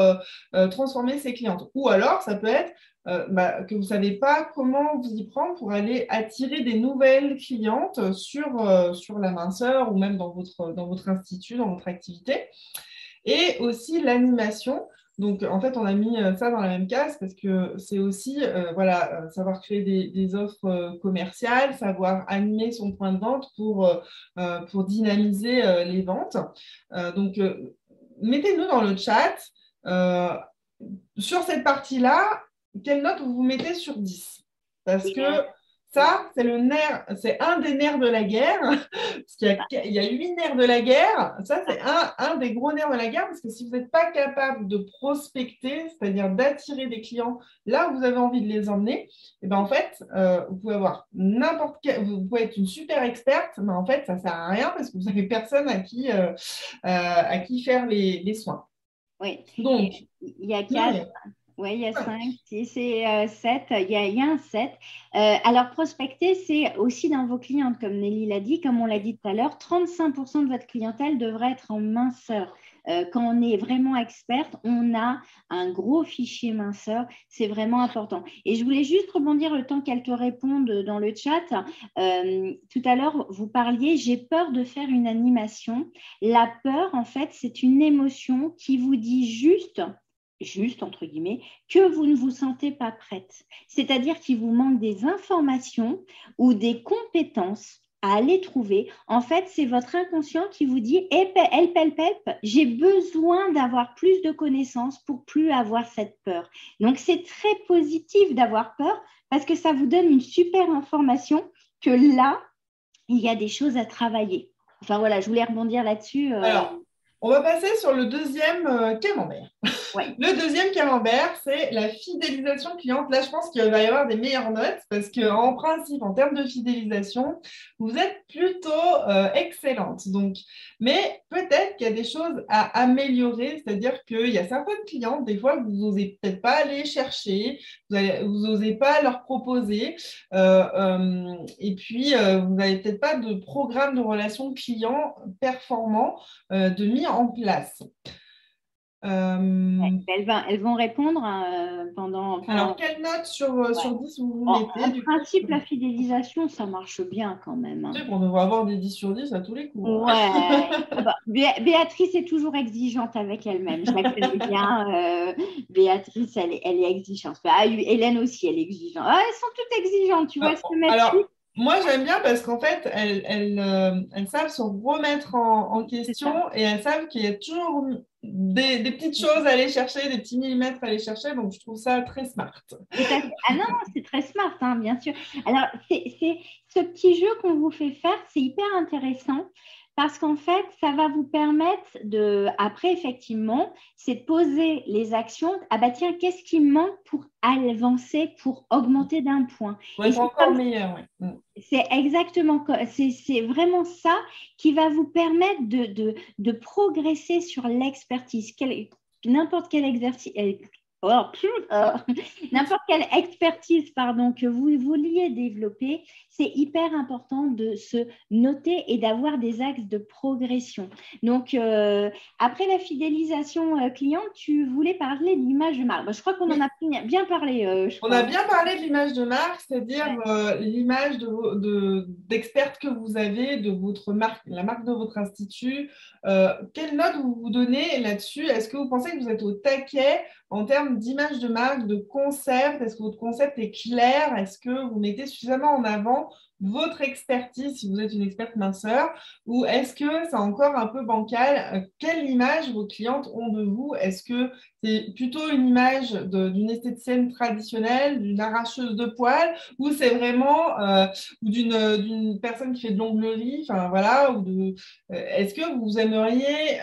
transformer ces clientes. Ou alors, ça peut être que vous ne savez pas comment vous y prendre pour aller attirer des nouvelles clientes sur la minceur ou même dans votre institut, dans votre activité. Et aussi l'animation. Donc, en fait, on a mis ça dans la même case parce que c'est aussi savoir créer des offres commerciales, savoir animer son point de vente pour dynamiser les ventes. Donc, mettez-nous dans le chat sur cette partie-là, quelle note vous mettez sur 10? Parce que ça, c'est un des nerfs de la guerre. Parce il y a 8 nerfs de la guerre. Ça, c'est un des gros nerfs de la guerre. Parce que si vous n'êtes pas capable de prospecter, c'est-à-dire d'attirer des clients là où vous avez envie de les emmener, et ben en fait, vous pouvez avoir vous pouvez être une super experte, mais en fait, ça ne sert à rien parce que vous n'avez personne à qui faire les soins.
Oui.
Donc,
il y a 4. Oui, il y a 5, 6 et 7. Il y a un 7. Alors, prospecter, c'est aussi dans vos clientes, comme Nelly l'a dit. Comme on l'a dit tout à l'heure, 35% de votre clientèle devrait être en minceur. Quand on est vraiment experte, on a un gros fichier minceur. C'est vraiment important. Et je voulais juste rebondir le temps qu'elle te réponde dans le chat. Tout à l'heure, vous parliez, j'ai peur de faire une animation. La peur, en fait, c'est une émotion qui vous dit juste entre guillemets, que vous ne vous sentez pas prête. C'est-à-dire qu'il vous manque des informations ou des compétences à aller trouver. En fait, c'est votre inconscient qui vous dit j'ai besoin d'avoir plus de connaissances pour plus avoir cette peur. Donc, c'est très positif d'avoir peur parce que ça vous donne une super information que là, il y a des choses à travailler. Enfin, voilà, je voulais rebondir là-dessus.
Alors, on va passer sur le deuxième camembert.
Ouais.
Le deuxième camembert, c'est la fidélisation cliente. Là, je pense qu'il va y avoir des meilleures notes parce qu'en principe, en termes de fidélisation, vous êtes plutôt excellente. Donc, mais peut-être qu'il y a des choses à améliorer, c'est-à-dire qu'il y a certaines clientes, des fois, vous n'osez peut-être pas aller chercher, vous n'osez pas leur proposer, et puis vous n'avez peut-être pas de programme de relation client performant de mis en place.
Elles vont répondre pendant.
Alors, quelle note
Ouais.
sur 10 vous
En
mettez du coup?
principe, la fidélisation, ça marche bien quand même,
Tu
hein.
sais qu'on devrait avoir des 10 sur 10 à tous les coups, hein.
Ouais. Ah bah, Béatrice est toujours exigeante avec elle-même. Je la connais bien. Béatrice, elle est exigeante. Ah, Hélène aussi, elle est exigeante. Ah, elles sont toutes exigeantes, tu vois, elles se mettent
Alors,
toutes.
moi, j'aime bien parce qu'en fait, elles savent se remettre en
C'est ça.
question et elles savent qu'il y a toujours des petites choses à aller chercher, des petits millimètres à aller chercher. Donc, je trouve ça très smart.
Tout à fait. Ah non, non, c'est très smart, hein, bien sûr. Alors, ce petit jeu qu'on vous fait faire, c'est hyper intéressant parce qu'en fait, ça va vous permettre après, effectivement, c'est de poser les actions. Ah bah tiens, qu'est-ce qui me manque pour avancer, pour augmenter d'un point?
Pour
Et
être
c'est
encore meilleur, oui.
c'est exactement, c'est vraiment ça qui va vous permettre de progresser sur l'expertise. N'importe quel exercice, oh, n'importe quelle expertise, pardon, que vous vouliez développer, c'est hyper important de se noter et d'avoir des axes de progression. Donc, après la fidélisation client, tu voulais parler de l'image de marque. Bah, je crois qu'on en
Oui.
a bien parlé, je
On a
crois.
bien parlé de l'image de marque, c'est-à-dire
Ouais.
l'image d'experte que vous avez, de votre marque, la marque de votre institut. Quelle note vous vous donnez là-dessus? Est-ce que vous pensez que vous êtes au taquet en termes d'image de marque, de concept? Est-ce que votre concept est clair? Est-ce que vous mettez suffisamment en avant votre expertise si vous êtes une experte minceur? Ou est-ce que c'est encore un peu bancal? Quelle image vos clientes ont de vous? Est-ce que c'est plutôt une image d'une esthéticienne traditionnelle, d'une arracheuse de poils, ou c'est vraiment ou d'une personne qui fait de l'onglerie, enfin voilà, est-ce que vous aimeriez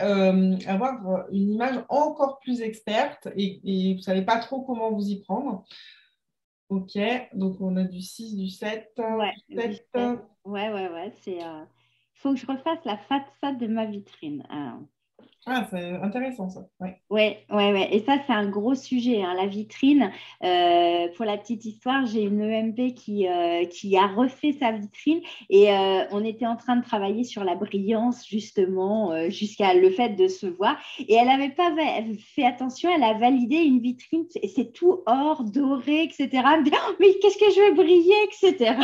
avoir une image encore plus experte et vous ne savez pas trop comment vous y prendre? Ok, donc on a du 6, du 7,
Ouais,
du
du
7.
7. Ouais, ouais, ouais. Il faut que je refasse la façade de ma vitrine. Alors,
Ah, c'est intéressant ça. Ouais.
ouais, ouais, ouais. Et ça, c'est un gros sujet, hein, la vitrine. Pour la petite histoire, j'ai une EMP qui a refait sa vitrine et on était en train de travailler sur la brillance, justement, jusqu'à le fait de se voir. Et elle n'avait pas fait attention, elle a validé une vitrine, et c'est tout or, doré, etc. Elle me dit, oh, mais qu'est-ce que je vais briller, etc.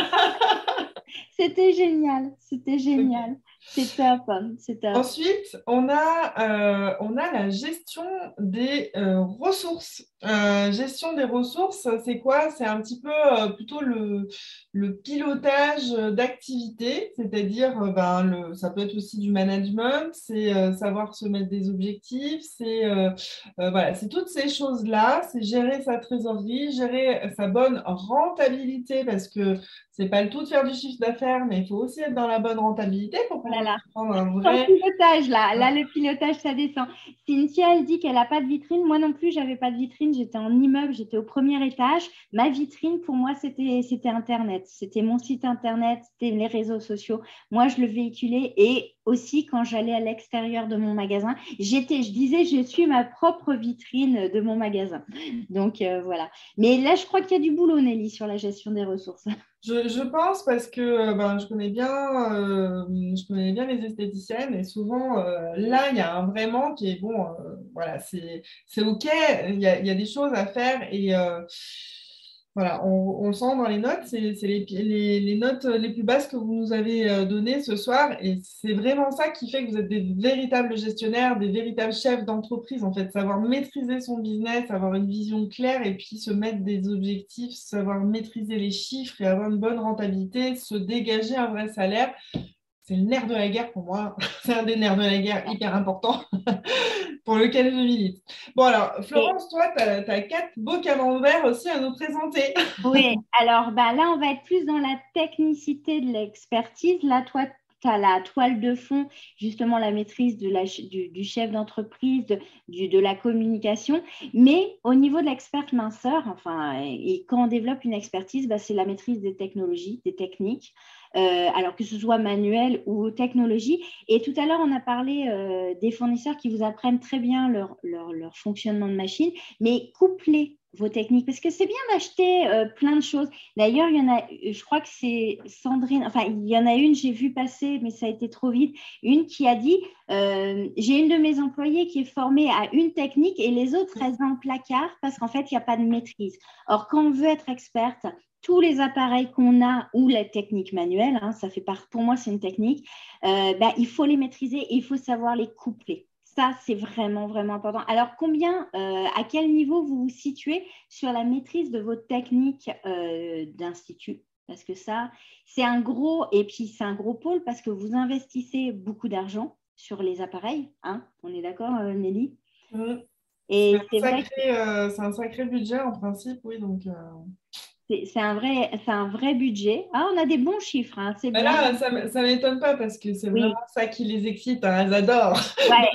C'était génial, c'était
Ok.
génial. C'est top, hein, c'est top.
Ensuite, on a la gestion des ressources. Gestion des ressources, c'est quoi? C'est un petit peu plutôt le pilotage d'activités, c'est-à-dire ça peut être aussi du management, c'est savoir se mettre des objectifs, voilà, c'est toutes ces choses-là, c'est gérer sa trésorerie, gérer sa bonne rentabilité, parce que c'est pas le tout de faire du chiffre d'affaires, mais il faut aussi être dans la bonne rentabilité pour
Oh là
pouvoir
là.
prendre un
Sans
vrai.
pilotage, là. Là, le pilotage, ça descend. Cynthia, elle dit qu'elle n'a pas de vitrine. Moi non plus, j'avais pas de vitrine. J'étais en immeuble, j'étais au premier étage. Ma vitrine, pour moi, c'était Internet. C'était mon site Internet, c'était les réseaux sociaux. Moi, je le véhiculais. Et aussi, quand j'allais à l'extérieur de mon magasin, je disais, je suis ma propre vitrine de mon magasin. Donc, voilà. Mais là, je crois qu'il y a du boulot, Nelly, sur la gestion des ressources.
Je pense parce que je connais bien les esthéticiennes et souvent là il y a un vrai manque et bon voilà c'est ok il y a des choses à faire et voilà on le sent dans les notes c'est les notes les plus basses que vous nous avez données ce soir et c'est vraiment ça qui fait que vous êtes des véritables gestionnaires, des véritables chefs d'entreprise en fait, savoir maîtriser son business, avoir une vision claire et puis se mettre des objectifs, savoir maîtriser les chiffres et avoir une bonne rentabilité, se dégager un vrai salaire. C'est le nerf de la guerre pour moi. C'est un des nerfs de la guerre hyper important pour lequel je milite. Bon, alors,
Et
Florence, toi, tu as, quatre beaux camemberts aussi à nous présenter.
oui, alors bah, là, on va être plus dans la technicité de l'expertise. Là, toi, tu as la toile de fond, justement la maîtrise du chef d'entreprise, de la communication. Mais au niveau de l'experte minceur, enfin, et quand on développe une expertise, bah, c'est la maîtrise des technologies, des techniques, alors que ce soit manuel ou technologie. Et tout à l'heure, on a parlé des fournisseurs qui vous apprennent très bien leur fonctionnement de machine, mais couplé vos techniques, parce que c'est bien d'acheter plein de choses. D'ailleurs, il y en a, je crois que c'est Sandrine, enfin, il y en a une, j'ai vu passer, mais ça a été trop vite, une qui a dit, j'ai une de mes employées qui est formée à une technique et les autres restent dans le placard parce qu'en fait, il n'y a pas de maîtrise. Or, quand on veut être experte, tous les appareils qu'on a ou la technique manuelle, hein, ça fait pour moi, c'est une technique, il faut les maîtriser et il faut savoir les coupler. Ça, c'est vraiment, vraiment important. Alors, à quel niveau vous vous situez sur la maîtrise de votre technique d'institut? Parce que ça, c'est un gros, et puis c'est un gros pôle parce que vous investissez beaucoup d'argent sur les appareils, hein? On est d'accord, Nelly?
Mhm.
Et c'est vrai que
C'est un sacré budget en principe, oui. Donc,
c'est un vrai budget. Ah, on a des bons chiffres, hein, c'est
mais
bien.
là, ça ne m'étonne pas parce que c'est vraiment
Oui,
ça qui les excite, hein, elles adorent.
ouais,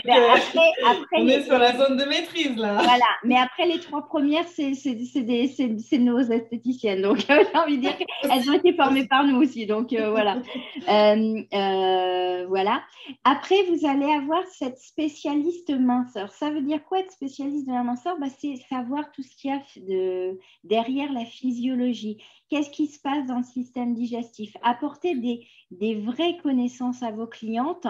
Donc,
après
on est sur la zone de maîtrise là.
voilà, mais après les trois premières, c'est nos esthéticiennes. Donc, j'ai envie de dire qu'elles ont été formées par nous aussi. Donc, voilà. Voilà. Après, vous allez avoir cette spécialiste minceur. Ça veut dire quoi être spécialiste de la minceur? C'est savoir tout ce qu'il y a derrière la physiologie. Qu'est-ce qui se passe dans le système digestif? Apporter des vraies connaissances à vos clientes,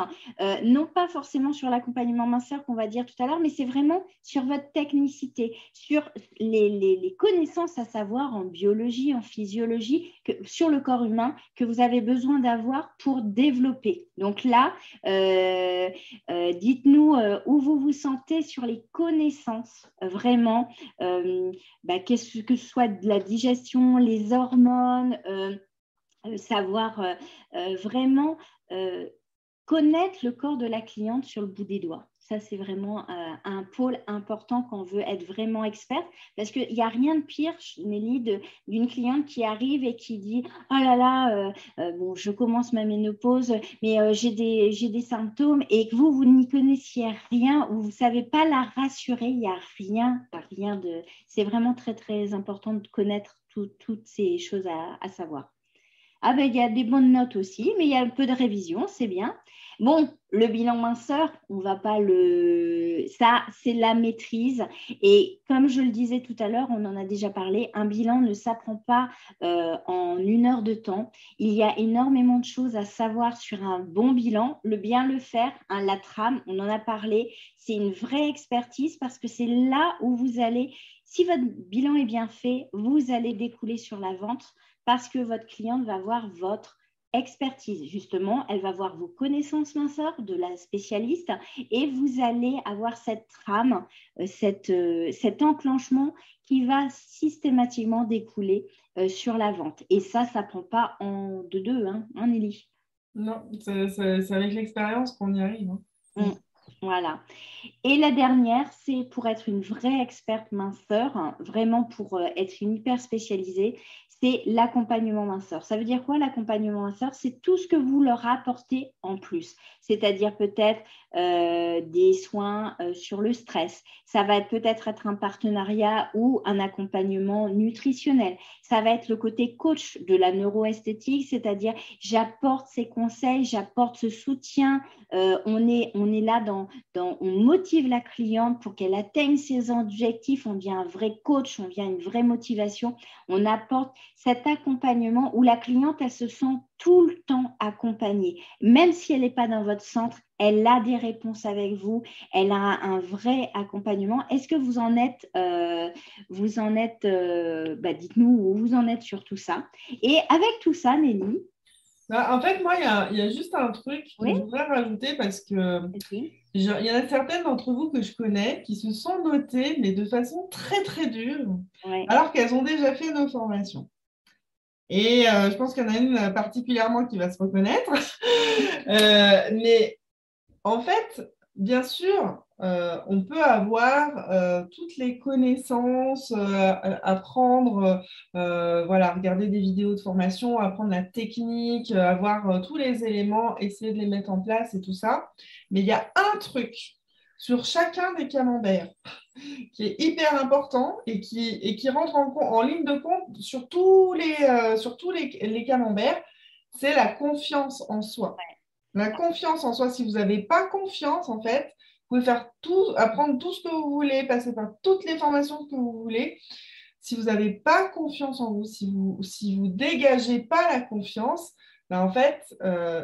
non pas forcément sur l'accompagnement minceur qu'on va dire tout à l'heure, mais c'est vraiment sur votre technicité, sur les connaissances à savoir en biologie, en physiologie, sur le corps humain que vous avez besoin d'avoir pour développer. Donc là, dites-nous où vous vous sentez sur les connaissances vraiment, que ce soit de la digestion, les hormones, savoir vraiment connaître le corps de la cliente sur le bout des doigts. Ça, c'est vraiment un pôle important quand on veut être vraiment experte, parce qu'il n'y a rien de pire, Nelly, d'une cliente qui arrive et qui dit « Oh là là, bon, je commence ma ménopause, mais j'ai des symptômes » et que vous n'y connaissiez rien ou vous ne savez pas la rassurer, il n'y a rien de… C'est vraiment très, très important de connaître toutes ces choses à savoir. Ah ben, il y a des bonnes notes aussi, mais il y a un peu de révision, c'est bien. Bon, le bilan minceur, on va pas le… Ça, c'est la maîtrise. Et comme je le disais tout à l'heure, on en a déjà parlé, un bilan ne s'apprend pas en 1 heure de temps. Il y a énormément de choses à savoir sur un bon bilan. Le bien le faire, hein, la trame, on en a parlé, c'est une vraie expertise parce que c'est là où vous allez… Si votre bilan est bien fait, vous allez découler sur la vente parce que votre cliente va voir votre expertise. Justement, elle va voir vos connaissances minceur de la spécialiste et vous allez avoir cette trame, cet enclenchement qui va systématiquement découler sur la vente. Et ça ne prend pas en deux, hein, Nelly?
Non, c'est avec l'expérience qu'on y arrive, hein.
Voilà. Et la dernière, c'est pour être une vraie experte minceur, hein, vraiment pour être une hyper spécialisée, c'est l'accompagnement minceur. Ça veut dire quoi l'accompagnement minceur? C'est tout ce que vous leur apportez en plus, c'est-à-dire peut-être des soins sur le stress. Ça va peut-être être un partenariat ou un accompagnement nutritionnel. Ça va être le côté coach de la neuroesthétique, c'est-à-dire j'apporte ces conseils, j'apporte ce soutien. On est là on motive la cliente pour qu'elle atteigne ses objectifs, on devient un vrai coach, on devient une vraie motivation, on apporte cet accompagnement où la cliente, elle se sent tout le temps accompagnée. Même si elle n'est pas dans votre centre, elle a des réponses avec vous, elle a un vrai accompagnement. Est-ce que vous en êtes, dites-nous où vous en êtes sur tout ça. Et avec tout ça, Nelly.
En fait, moi, il y a juste un truc que je voudrais rajouter parce que il y en a certaines d'entre vous que je connais qui se sont notées, mais de façon très, très dure, alors qu'elles ont déjà fait nos formations. Et je pense qu'il y en a une particulièrement qui va se reconnaître. Mais en fait, bien sûr, on peut avoir toutes les connaissances, apprendre, voilà, regarder des vidéos de formation, apprendre la technique, avoir tous les éléments, essayer de les mettre en place et tout ça. Mais il y a un truc sur chacun des camemberts qui est hyper important et qui rentre en ligne de compte sur tous les camemberts, c'est la confiance en soi. La confiance en soi, si vous n'avez pas confiance, en fait, vous pouvez faire tout, apprendre tout ce que vous voulez, passer par toutes les formations que vous voulez. si vous n'avez pas confiance en vous, si vous dégagez pas la confiance, ben en fait,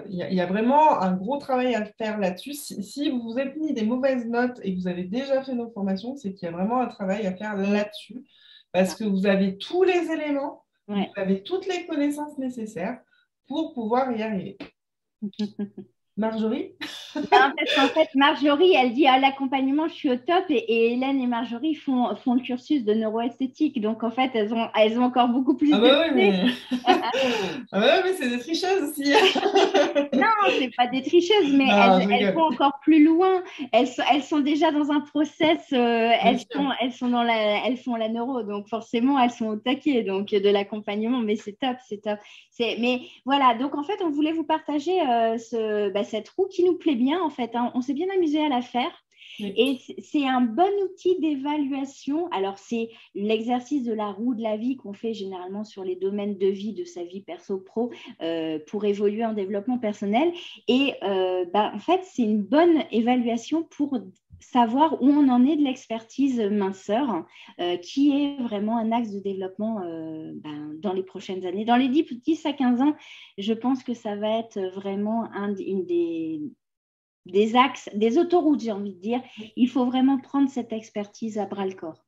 y a vraiment un gros travail à faire là-dessus. Si vous vous êtes mis des mauvaises notes et que vous avez déjà fait nos formations, c'est qu'il y a vraiment un travail à faire là-dessus parce que vous avez tous les éléments, vous
Ouais.
avez toutes les connaissances nécessaires pour pouvoir y arriver. Marjorie?
Non, parce qu'en fait, Marjorie, elle dit à l'accompagnement, je suis au top, et Hélène et Marjorie font le cursus de neuroesthétique. Donc, en fait, elles ont encore beaucoup plus
Ah
de
bah oui,
clés.
mais, ah bah oui, mais c'est des tricheuses aussi.
Non, c'est pas des tricheuses, mais
Non, je
elles vont
rigole.
encore plus loin. Elles sont déjà dans un process,
Bien sûr.
elles font la neuro, donc forcément, elles sont au taquet donc, de l'accompagnement, mais c'est top, c'est top. Mais voilà, donc en fait, on voulait vous partager cette roue qui nous plaît bien, en fait, hein. On s'est bien amusé à la faire.
Oui.
Et c'est un bon outil d'évaluation. Alors, c'est l'exercice de la roue de la vie qu'on fait généralement sur les domaines de vie de sa vie perso-pro pour évoluer en développement personnel. Et en fait, c'est une bonne évaluation pour savoir où on en est de l'expertise minceur, qui est vraiment un axe de développement dans les prochaines années. Dans les 10 à 15 ans, je pense que ça va être vraiment une des axes, des autoroutes, j'ai envie de dire. Il faut vraiment prendre cette expertise à bras-le-corps.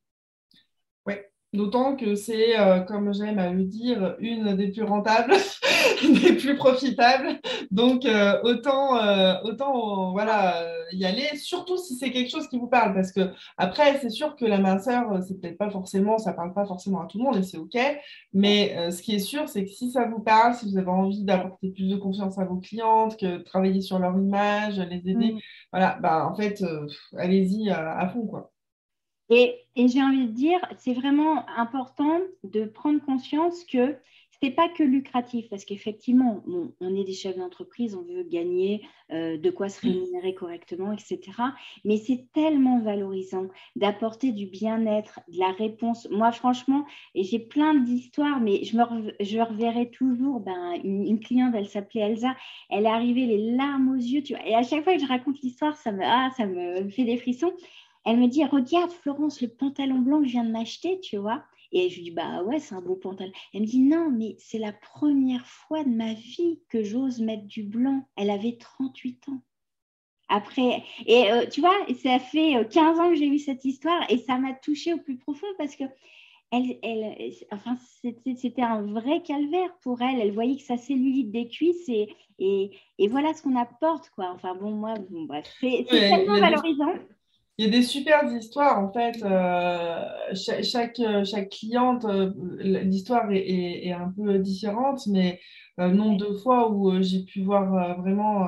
Oui, d'autant que c'est, comme j'aime à le dire, une des plus rentables, des plus profitables. Donc, autant voilà, y aller, surtout si c'est quelque chose qui vous parle. Parce que après, c'est sûr que la minceur, c'est peut-être pas forcément, ça parle pas forcément à tout le monde et c'est OK. Mais ce qui est sûr, c'est que si ça vous parle, si vous avez envie d'apporter plus de confiance à vos clientes, que travailler sur leur image, les aider, voilà, bah, en fait, allez-y à fond, quoi.
Et j'ai envie de dire, c'est vraiment important de prendre conscience que ce n'est pas que lucratif, parce qu'effectivement, on est des chefs d'entreprise, on veut gagner, de quoi se rémunérer correctement, etc. Mais c'est tellement valorisant d'apporter du bien-être, de la réponse. Moi, franchement, et j'ai plein d'histoires, mais je reverrai toujours une cliente, elle s'appelait Elsa, elle est arrivée les larmes aux yeux, tu vois, et à chaque fois que je raconte l'histoire, ça me fait des frissons. Elle me dit, regarde Florence, le pantalon blanc que je viens de m'acheter, tu vois. Et je lui dis, bah ouais, c'est un beau pantalon. Elle me dit, non, mais c'est la première fois de ma vie que j'ose mettre du blanc. Elle avait 38 ans. Après, et tu vois, ça fait 15 ans que j'ai eu cette histoire et ça m'a touchée au plus profond parce que enfin, c'était un vrai calvaire pour elle. Elle voyait que sa cellulite des cuisses et voilà ce qu'on apporte, quoi. Enfin bon, moi, bon, bref, c'est
Il
tellement
y a des
valorisant.
Il y a des super histoires, en fait. Chaque cliente, l'histoire est un peu différente, mais nombre de fois où j'ai pu voir vraiment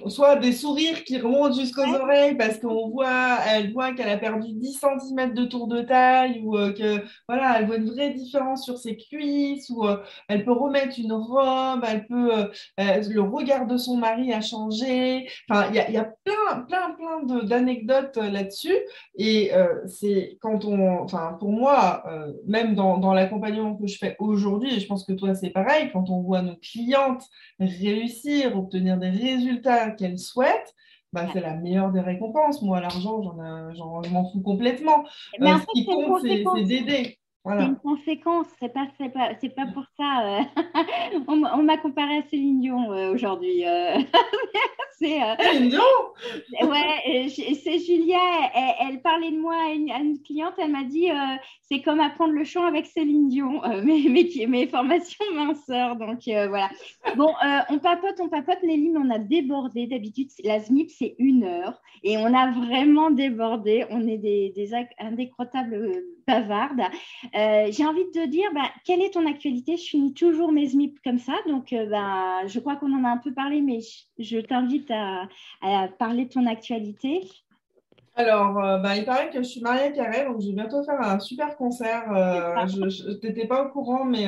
soit des sourires qui remontent jusqu'aux
Ouais.
oreilles parce elle voit qu'elle a perdu 10 centimètres de tour de taille ou que voilà, elle voit une vraie différence sur ses cuisses ou elle peut remettre une robe, le regard de son mari a changé. Enfin, il y a plein d'anecdotes là-dessus. Et c'est enfin, pour moi, même dans l'accompagnement que je fais aujourd'hui, et je pense que toi, c'est pareil, quand on voit nos clientes réussir, obtenir des résultats qu'elles souhaitent, bah, c'est la meilleure des récompenses. Moi, l'argent, je m'en fous complètement.
Mais en
Ce
fait,
qui
c'est une
compte, c'est
conséquence.
d'aider.
C'est une
Voilà.
conséquence, c'est pas pour ça. On m'a comparé à Céline Dion aujourd'hui. C'est,
Céline Dion.
ouais, c'est Julia, elle parlait de moi à une cliente, elle m'a dit c'est comme apprendre le chant avec Céline Dion, mes formations minceurs. Donc voilà. Bon, on papote, Nelly, mais on a débordé. D'habitude, la SMIP, c'est 1 heure et on a vraiment débordé. On est des indécrottables bavardes. J'ai envie de te dire, quelle est ton actualité? Je finis toujours mes SMIP comme ça, donc je crois qu'on en a un peu parlé, mais je t'invite à parler de ton actualité.
Alors, il paraît que je suis Maria Carey, donc je vais bientôt faire un super concert. Je n'étais pas au courant, mais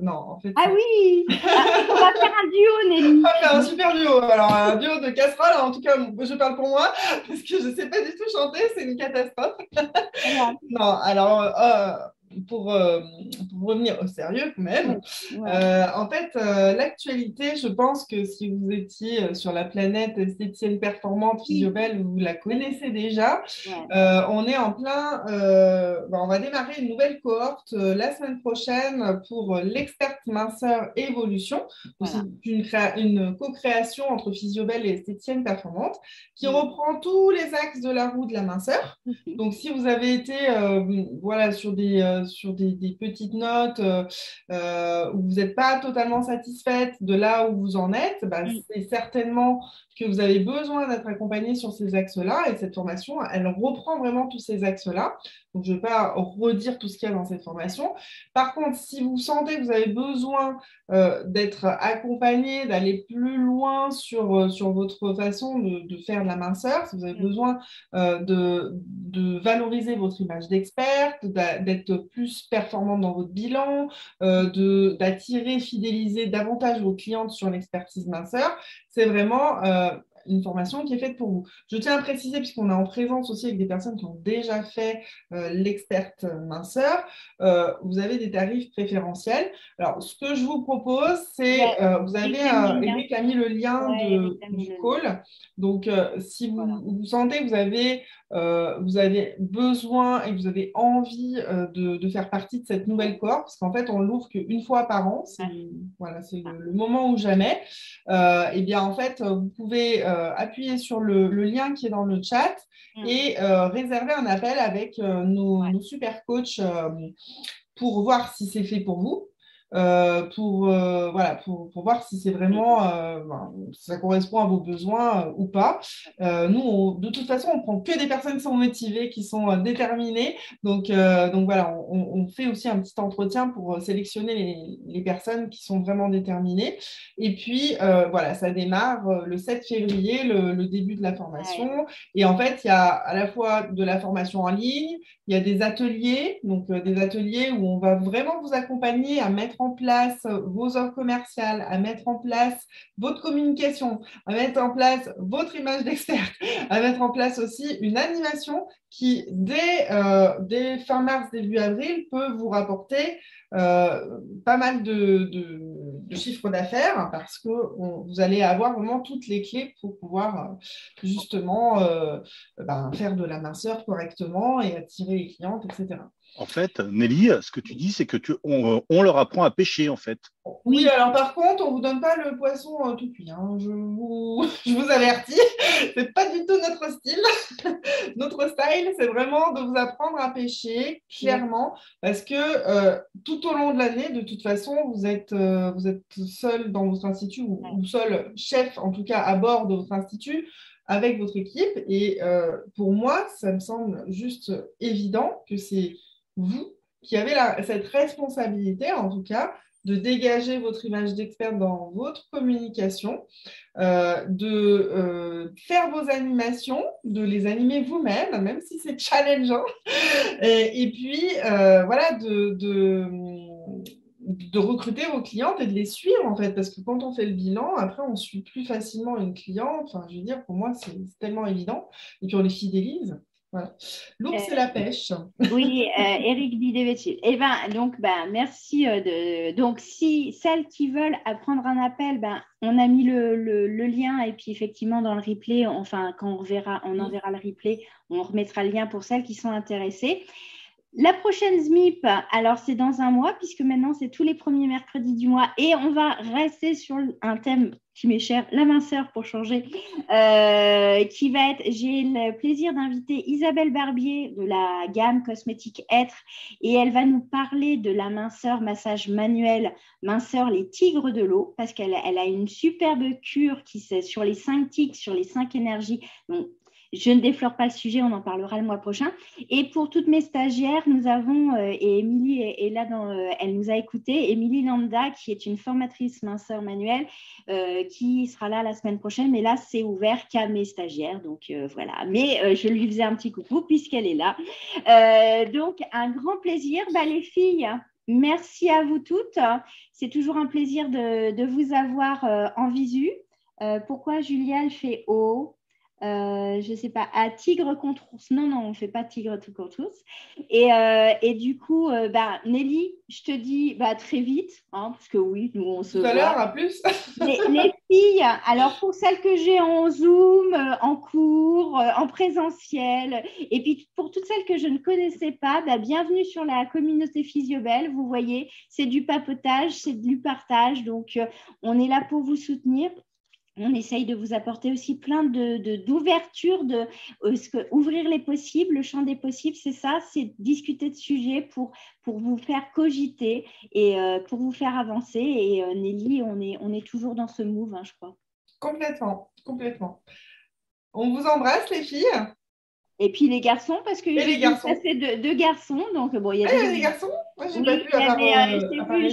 non, en fait,
Ah
c'est
oui, on va faire un duo,
on
Nelly.
va faire un super duo. Alors, un duo de casseroles, en tout cas, je parle pour moi, parce que je ne sais pas du tout chanter, c'est une catastrophe.
Voilà.
Non, alors, pour revenir au sérieux quand même, en fait, l'actualité, je pense que si vous étiez sur la planète esthéticienne performante Physiobel, vous la connaissez déjà. On est en plein, on va démarrer une nouvelle cohorte la semaine prochaine pour l'experte minceur évolution. C'est une co-création entre Physiobel et esthéticienne performante qui reprend tous les axes de la roue de la minceur. Donc, si vous avez été sur des petites notes où vous n'êtes pas totalement satisfaite de là où vous en êtes, c'est certainement que vous avez besoin d'être accompagné sur ces axes-là. Et cette formation, elle reprend vraiment tous ces axes-là. Donc, je ne vais pas redire tout ce qu'il y a dans cette formation. Par contre, si vous sentez que vous avez besoin d'être accompagné, d'aller plus loin sur votre façon de faire de la minceur, si vous avez besoin de valoriser votre image d'experte, d'être plus performante dans votre bilan, d'attirer, fidéliser davantage vos clientes sur l'expertise minceur, c'est vraiment une formation qui est faite pour vous. Je tiens à préciser, puisqu'on est en présence aussi avec des personnes qui ont déjà fait l'experte minceur, vous avez des tarifs préférentiels. Alors, ce que je vous propose, c'est, vous avez, Eric a mis le lien du call. Donc, si vous sentez que vous avez besoin et que vous avez envie de faire partie de cette nouvelle cohorte, parce qu'en fait, on l'ouvre qu'une fois par an, c'est le moment ou jamais. Et bien, en fait, vous pouvez appuyer sur le lien qui est dans le chat et réserver un appel avec nos super coachs pour voir si c'est fait pour vous. Pour voir si c'est vraiment si ça correspond à vos besoins ou pas. Nous, de toute façon, on prend que des personnes qui sont motivées, qui sont déterminées. Donc voilà, on fait aussi un petit entretien pour sélectionner les personnes qui sont vraiment déterminées. Et puis, ça démarre le 7 février, le début de la formation. Et en fait, il y a à la fois de la formation en ligne, il y a des ateliers, donc des ateliers où on va vraiment vous accompagner à mettre en place vos offres commerciales, à mettre en place votre communication, à mettre en place votre image d'expert, à mettre en place aussi une animation qui, dès fin mars, début avril, peut vous rapporter pas mal de chiffres d'affaires parce que vous allez avoir vraiment toutes les clés pour pouvoir justement faire de la minceur correctement et attirer les clientes, etc.
En fait, Nelly, ce que tu dis, c'est que on leur apprend à pêcher, en fait.
Oui, alors par contre, on ne vous donne pas le poisson tout cuit. Hein. Je vous avertis, ce n'est pas du tout notre style. Notre style, c'est vraiment de vous apprendre à pêcher, clairement, parce que tout au long de l'année, de toute façon, vous êtes seul dans votre institut ou seul chef, en tout cas, à bord de votre institut, avec votre équipe. Et pour moi, ça me semble juste évident que c'est vous qui avez cette responsabilité, en tout cas, de dégager votre image d'expert dans votre communication, de faire vos animations, de les animer vous-même, même si c'est challengeant, et puis de recruter vos clientes et de les suivre, en fait, parce que quand on fait le bilan, après, on suit plus facilement une cliente. Enfin, je veux dire, pour moi, c'est tellement évident. Et puis, on les fidélise. Voilà. L'ours, c'est la pêche.
Oui, Eric Bidevecci. Merci. Donc, si celles qui veulent prendre un appel, on a mis le lien et puis effectivement dans le replay, quand on enverra le replay, on remettra le lien pour celles qui sont intéressées. La prochaine ZMIP, alors c'est dans un mois, puisque maintenant c'est tous les premiers mercredis du mois et on va rester sur un thème qui m'est cher, la minceur pour changer, qui va être, j'ai le plaisir d'inviter Isabelle Barbier de la gamme cosmétique Être et elle va nous parler de la minceur, massage manuel, minceur les tigres de l'eau, parce qu'elle a une superbe cure qui c'est sur les 5 tics, sur les 5 énergies. Donc, je ne déflore pas le sujet, on en parlera le mois prochain. Et pour toutes mes stagiaires, nous avons, et Émilie est là, elle nous a écoutés, Émilie Lambda, qui est une formatrice minceur manuelle, qui sera là la semaine prochaine. Mais là, c'est ouvert qu'à mes stagiaires. Donc, voilà. Mais je lui faisais un petit coucou puisqu'elle est là. Donc, un grand plaisir. Les filles, merci à vous toutes. C'est toujours un plaisir de vous avoir en visu. Pourquoi Julia, elle fait haut je ne sais pas, à tigre contre ours. Non, on ne fait pas tigre tout contre ours. Et du coup, Nelly, je te dis très vite, hein, parce que oui, nous, on se
Tout à
voit.
l'heure, à plus.
Les filles, alors pour celles que j'ai en Zoom, en cours, en présentiel, et puis pour toutes celles que je ne connaissais pas, bienvenue sur la communauté Physiobel. Vous voyez, c'est du papotage, c'est du partage, donc on est là pour vous soutenir. On essaye de vous apporter aussi plein d'ouverture, ouvrir les possibles, le champ des possibles, c'est ça, c'est discuter de sujets pour vous faire cogiter et pour vous faire avancer. Et Nelly, on est toujours dans ce move, hein, je crois.
Complètement. On vous embrasse, les filles.
Et puis les garçons, parce que j'ai vu passer deux garçons, donc bon, il y a
des garçons. Moi, j'ai
oui,
pas vu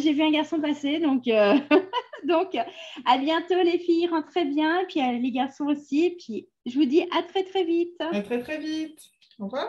j'ai vu un garçon passer, donc donc à bientôt les filles, rentrez bien, puis les garçons aussi, puis je vous dis à très très vite.
À très très vite. Au revoir.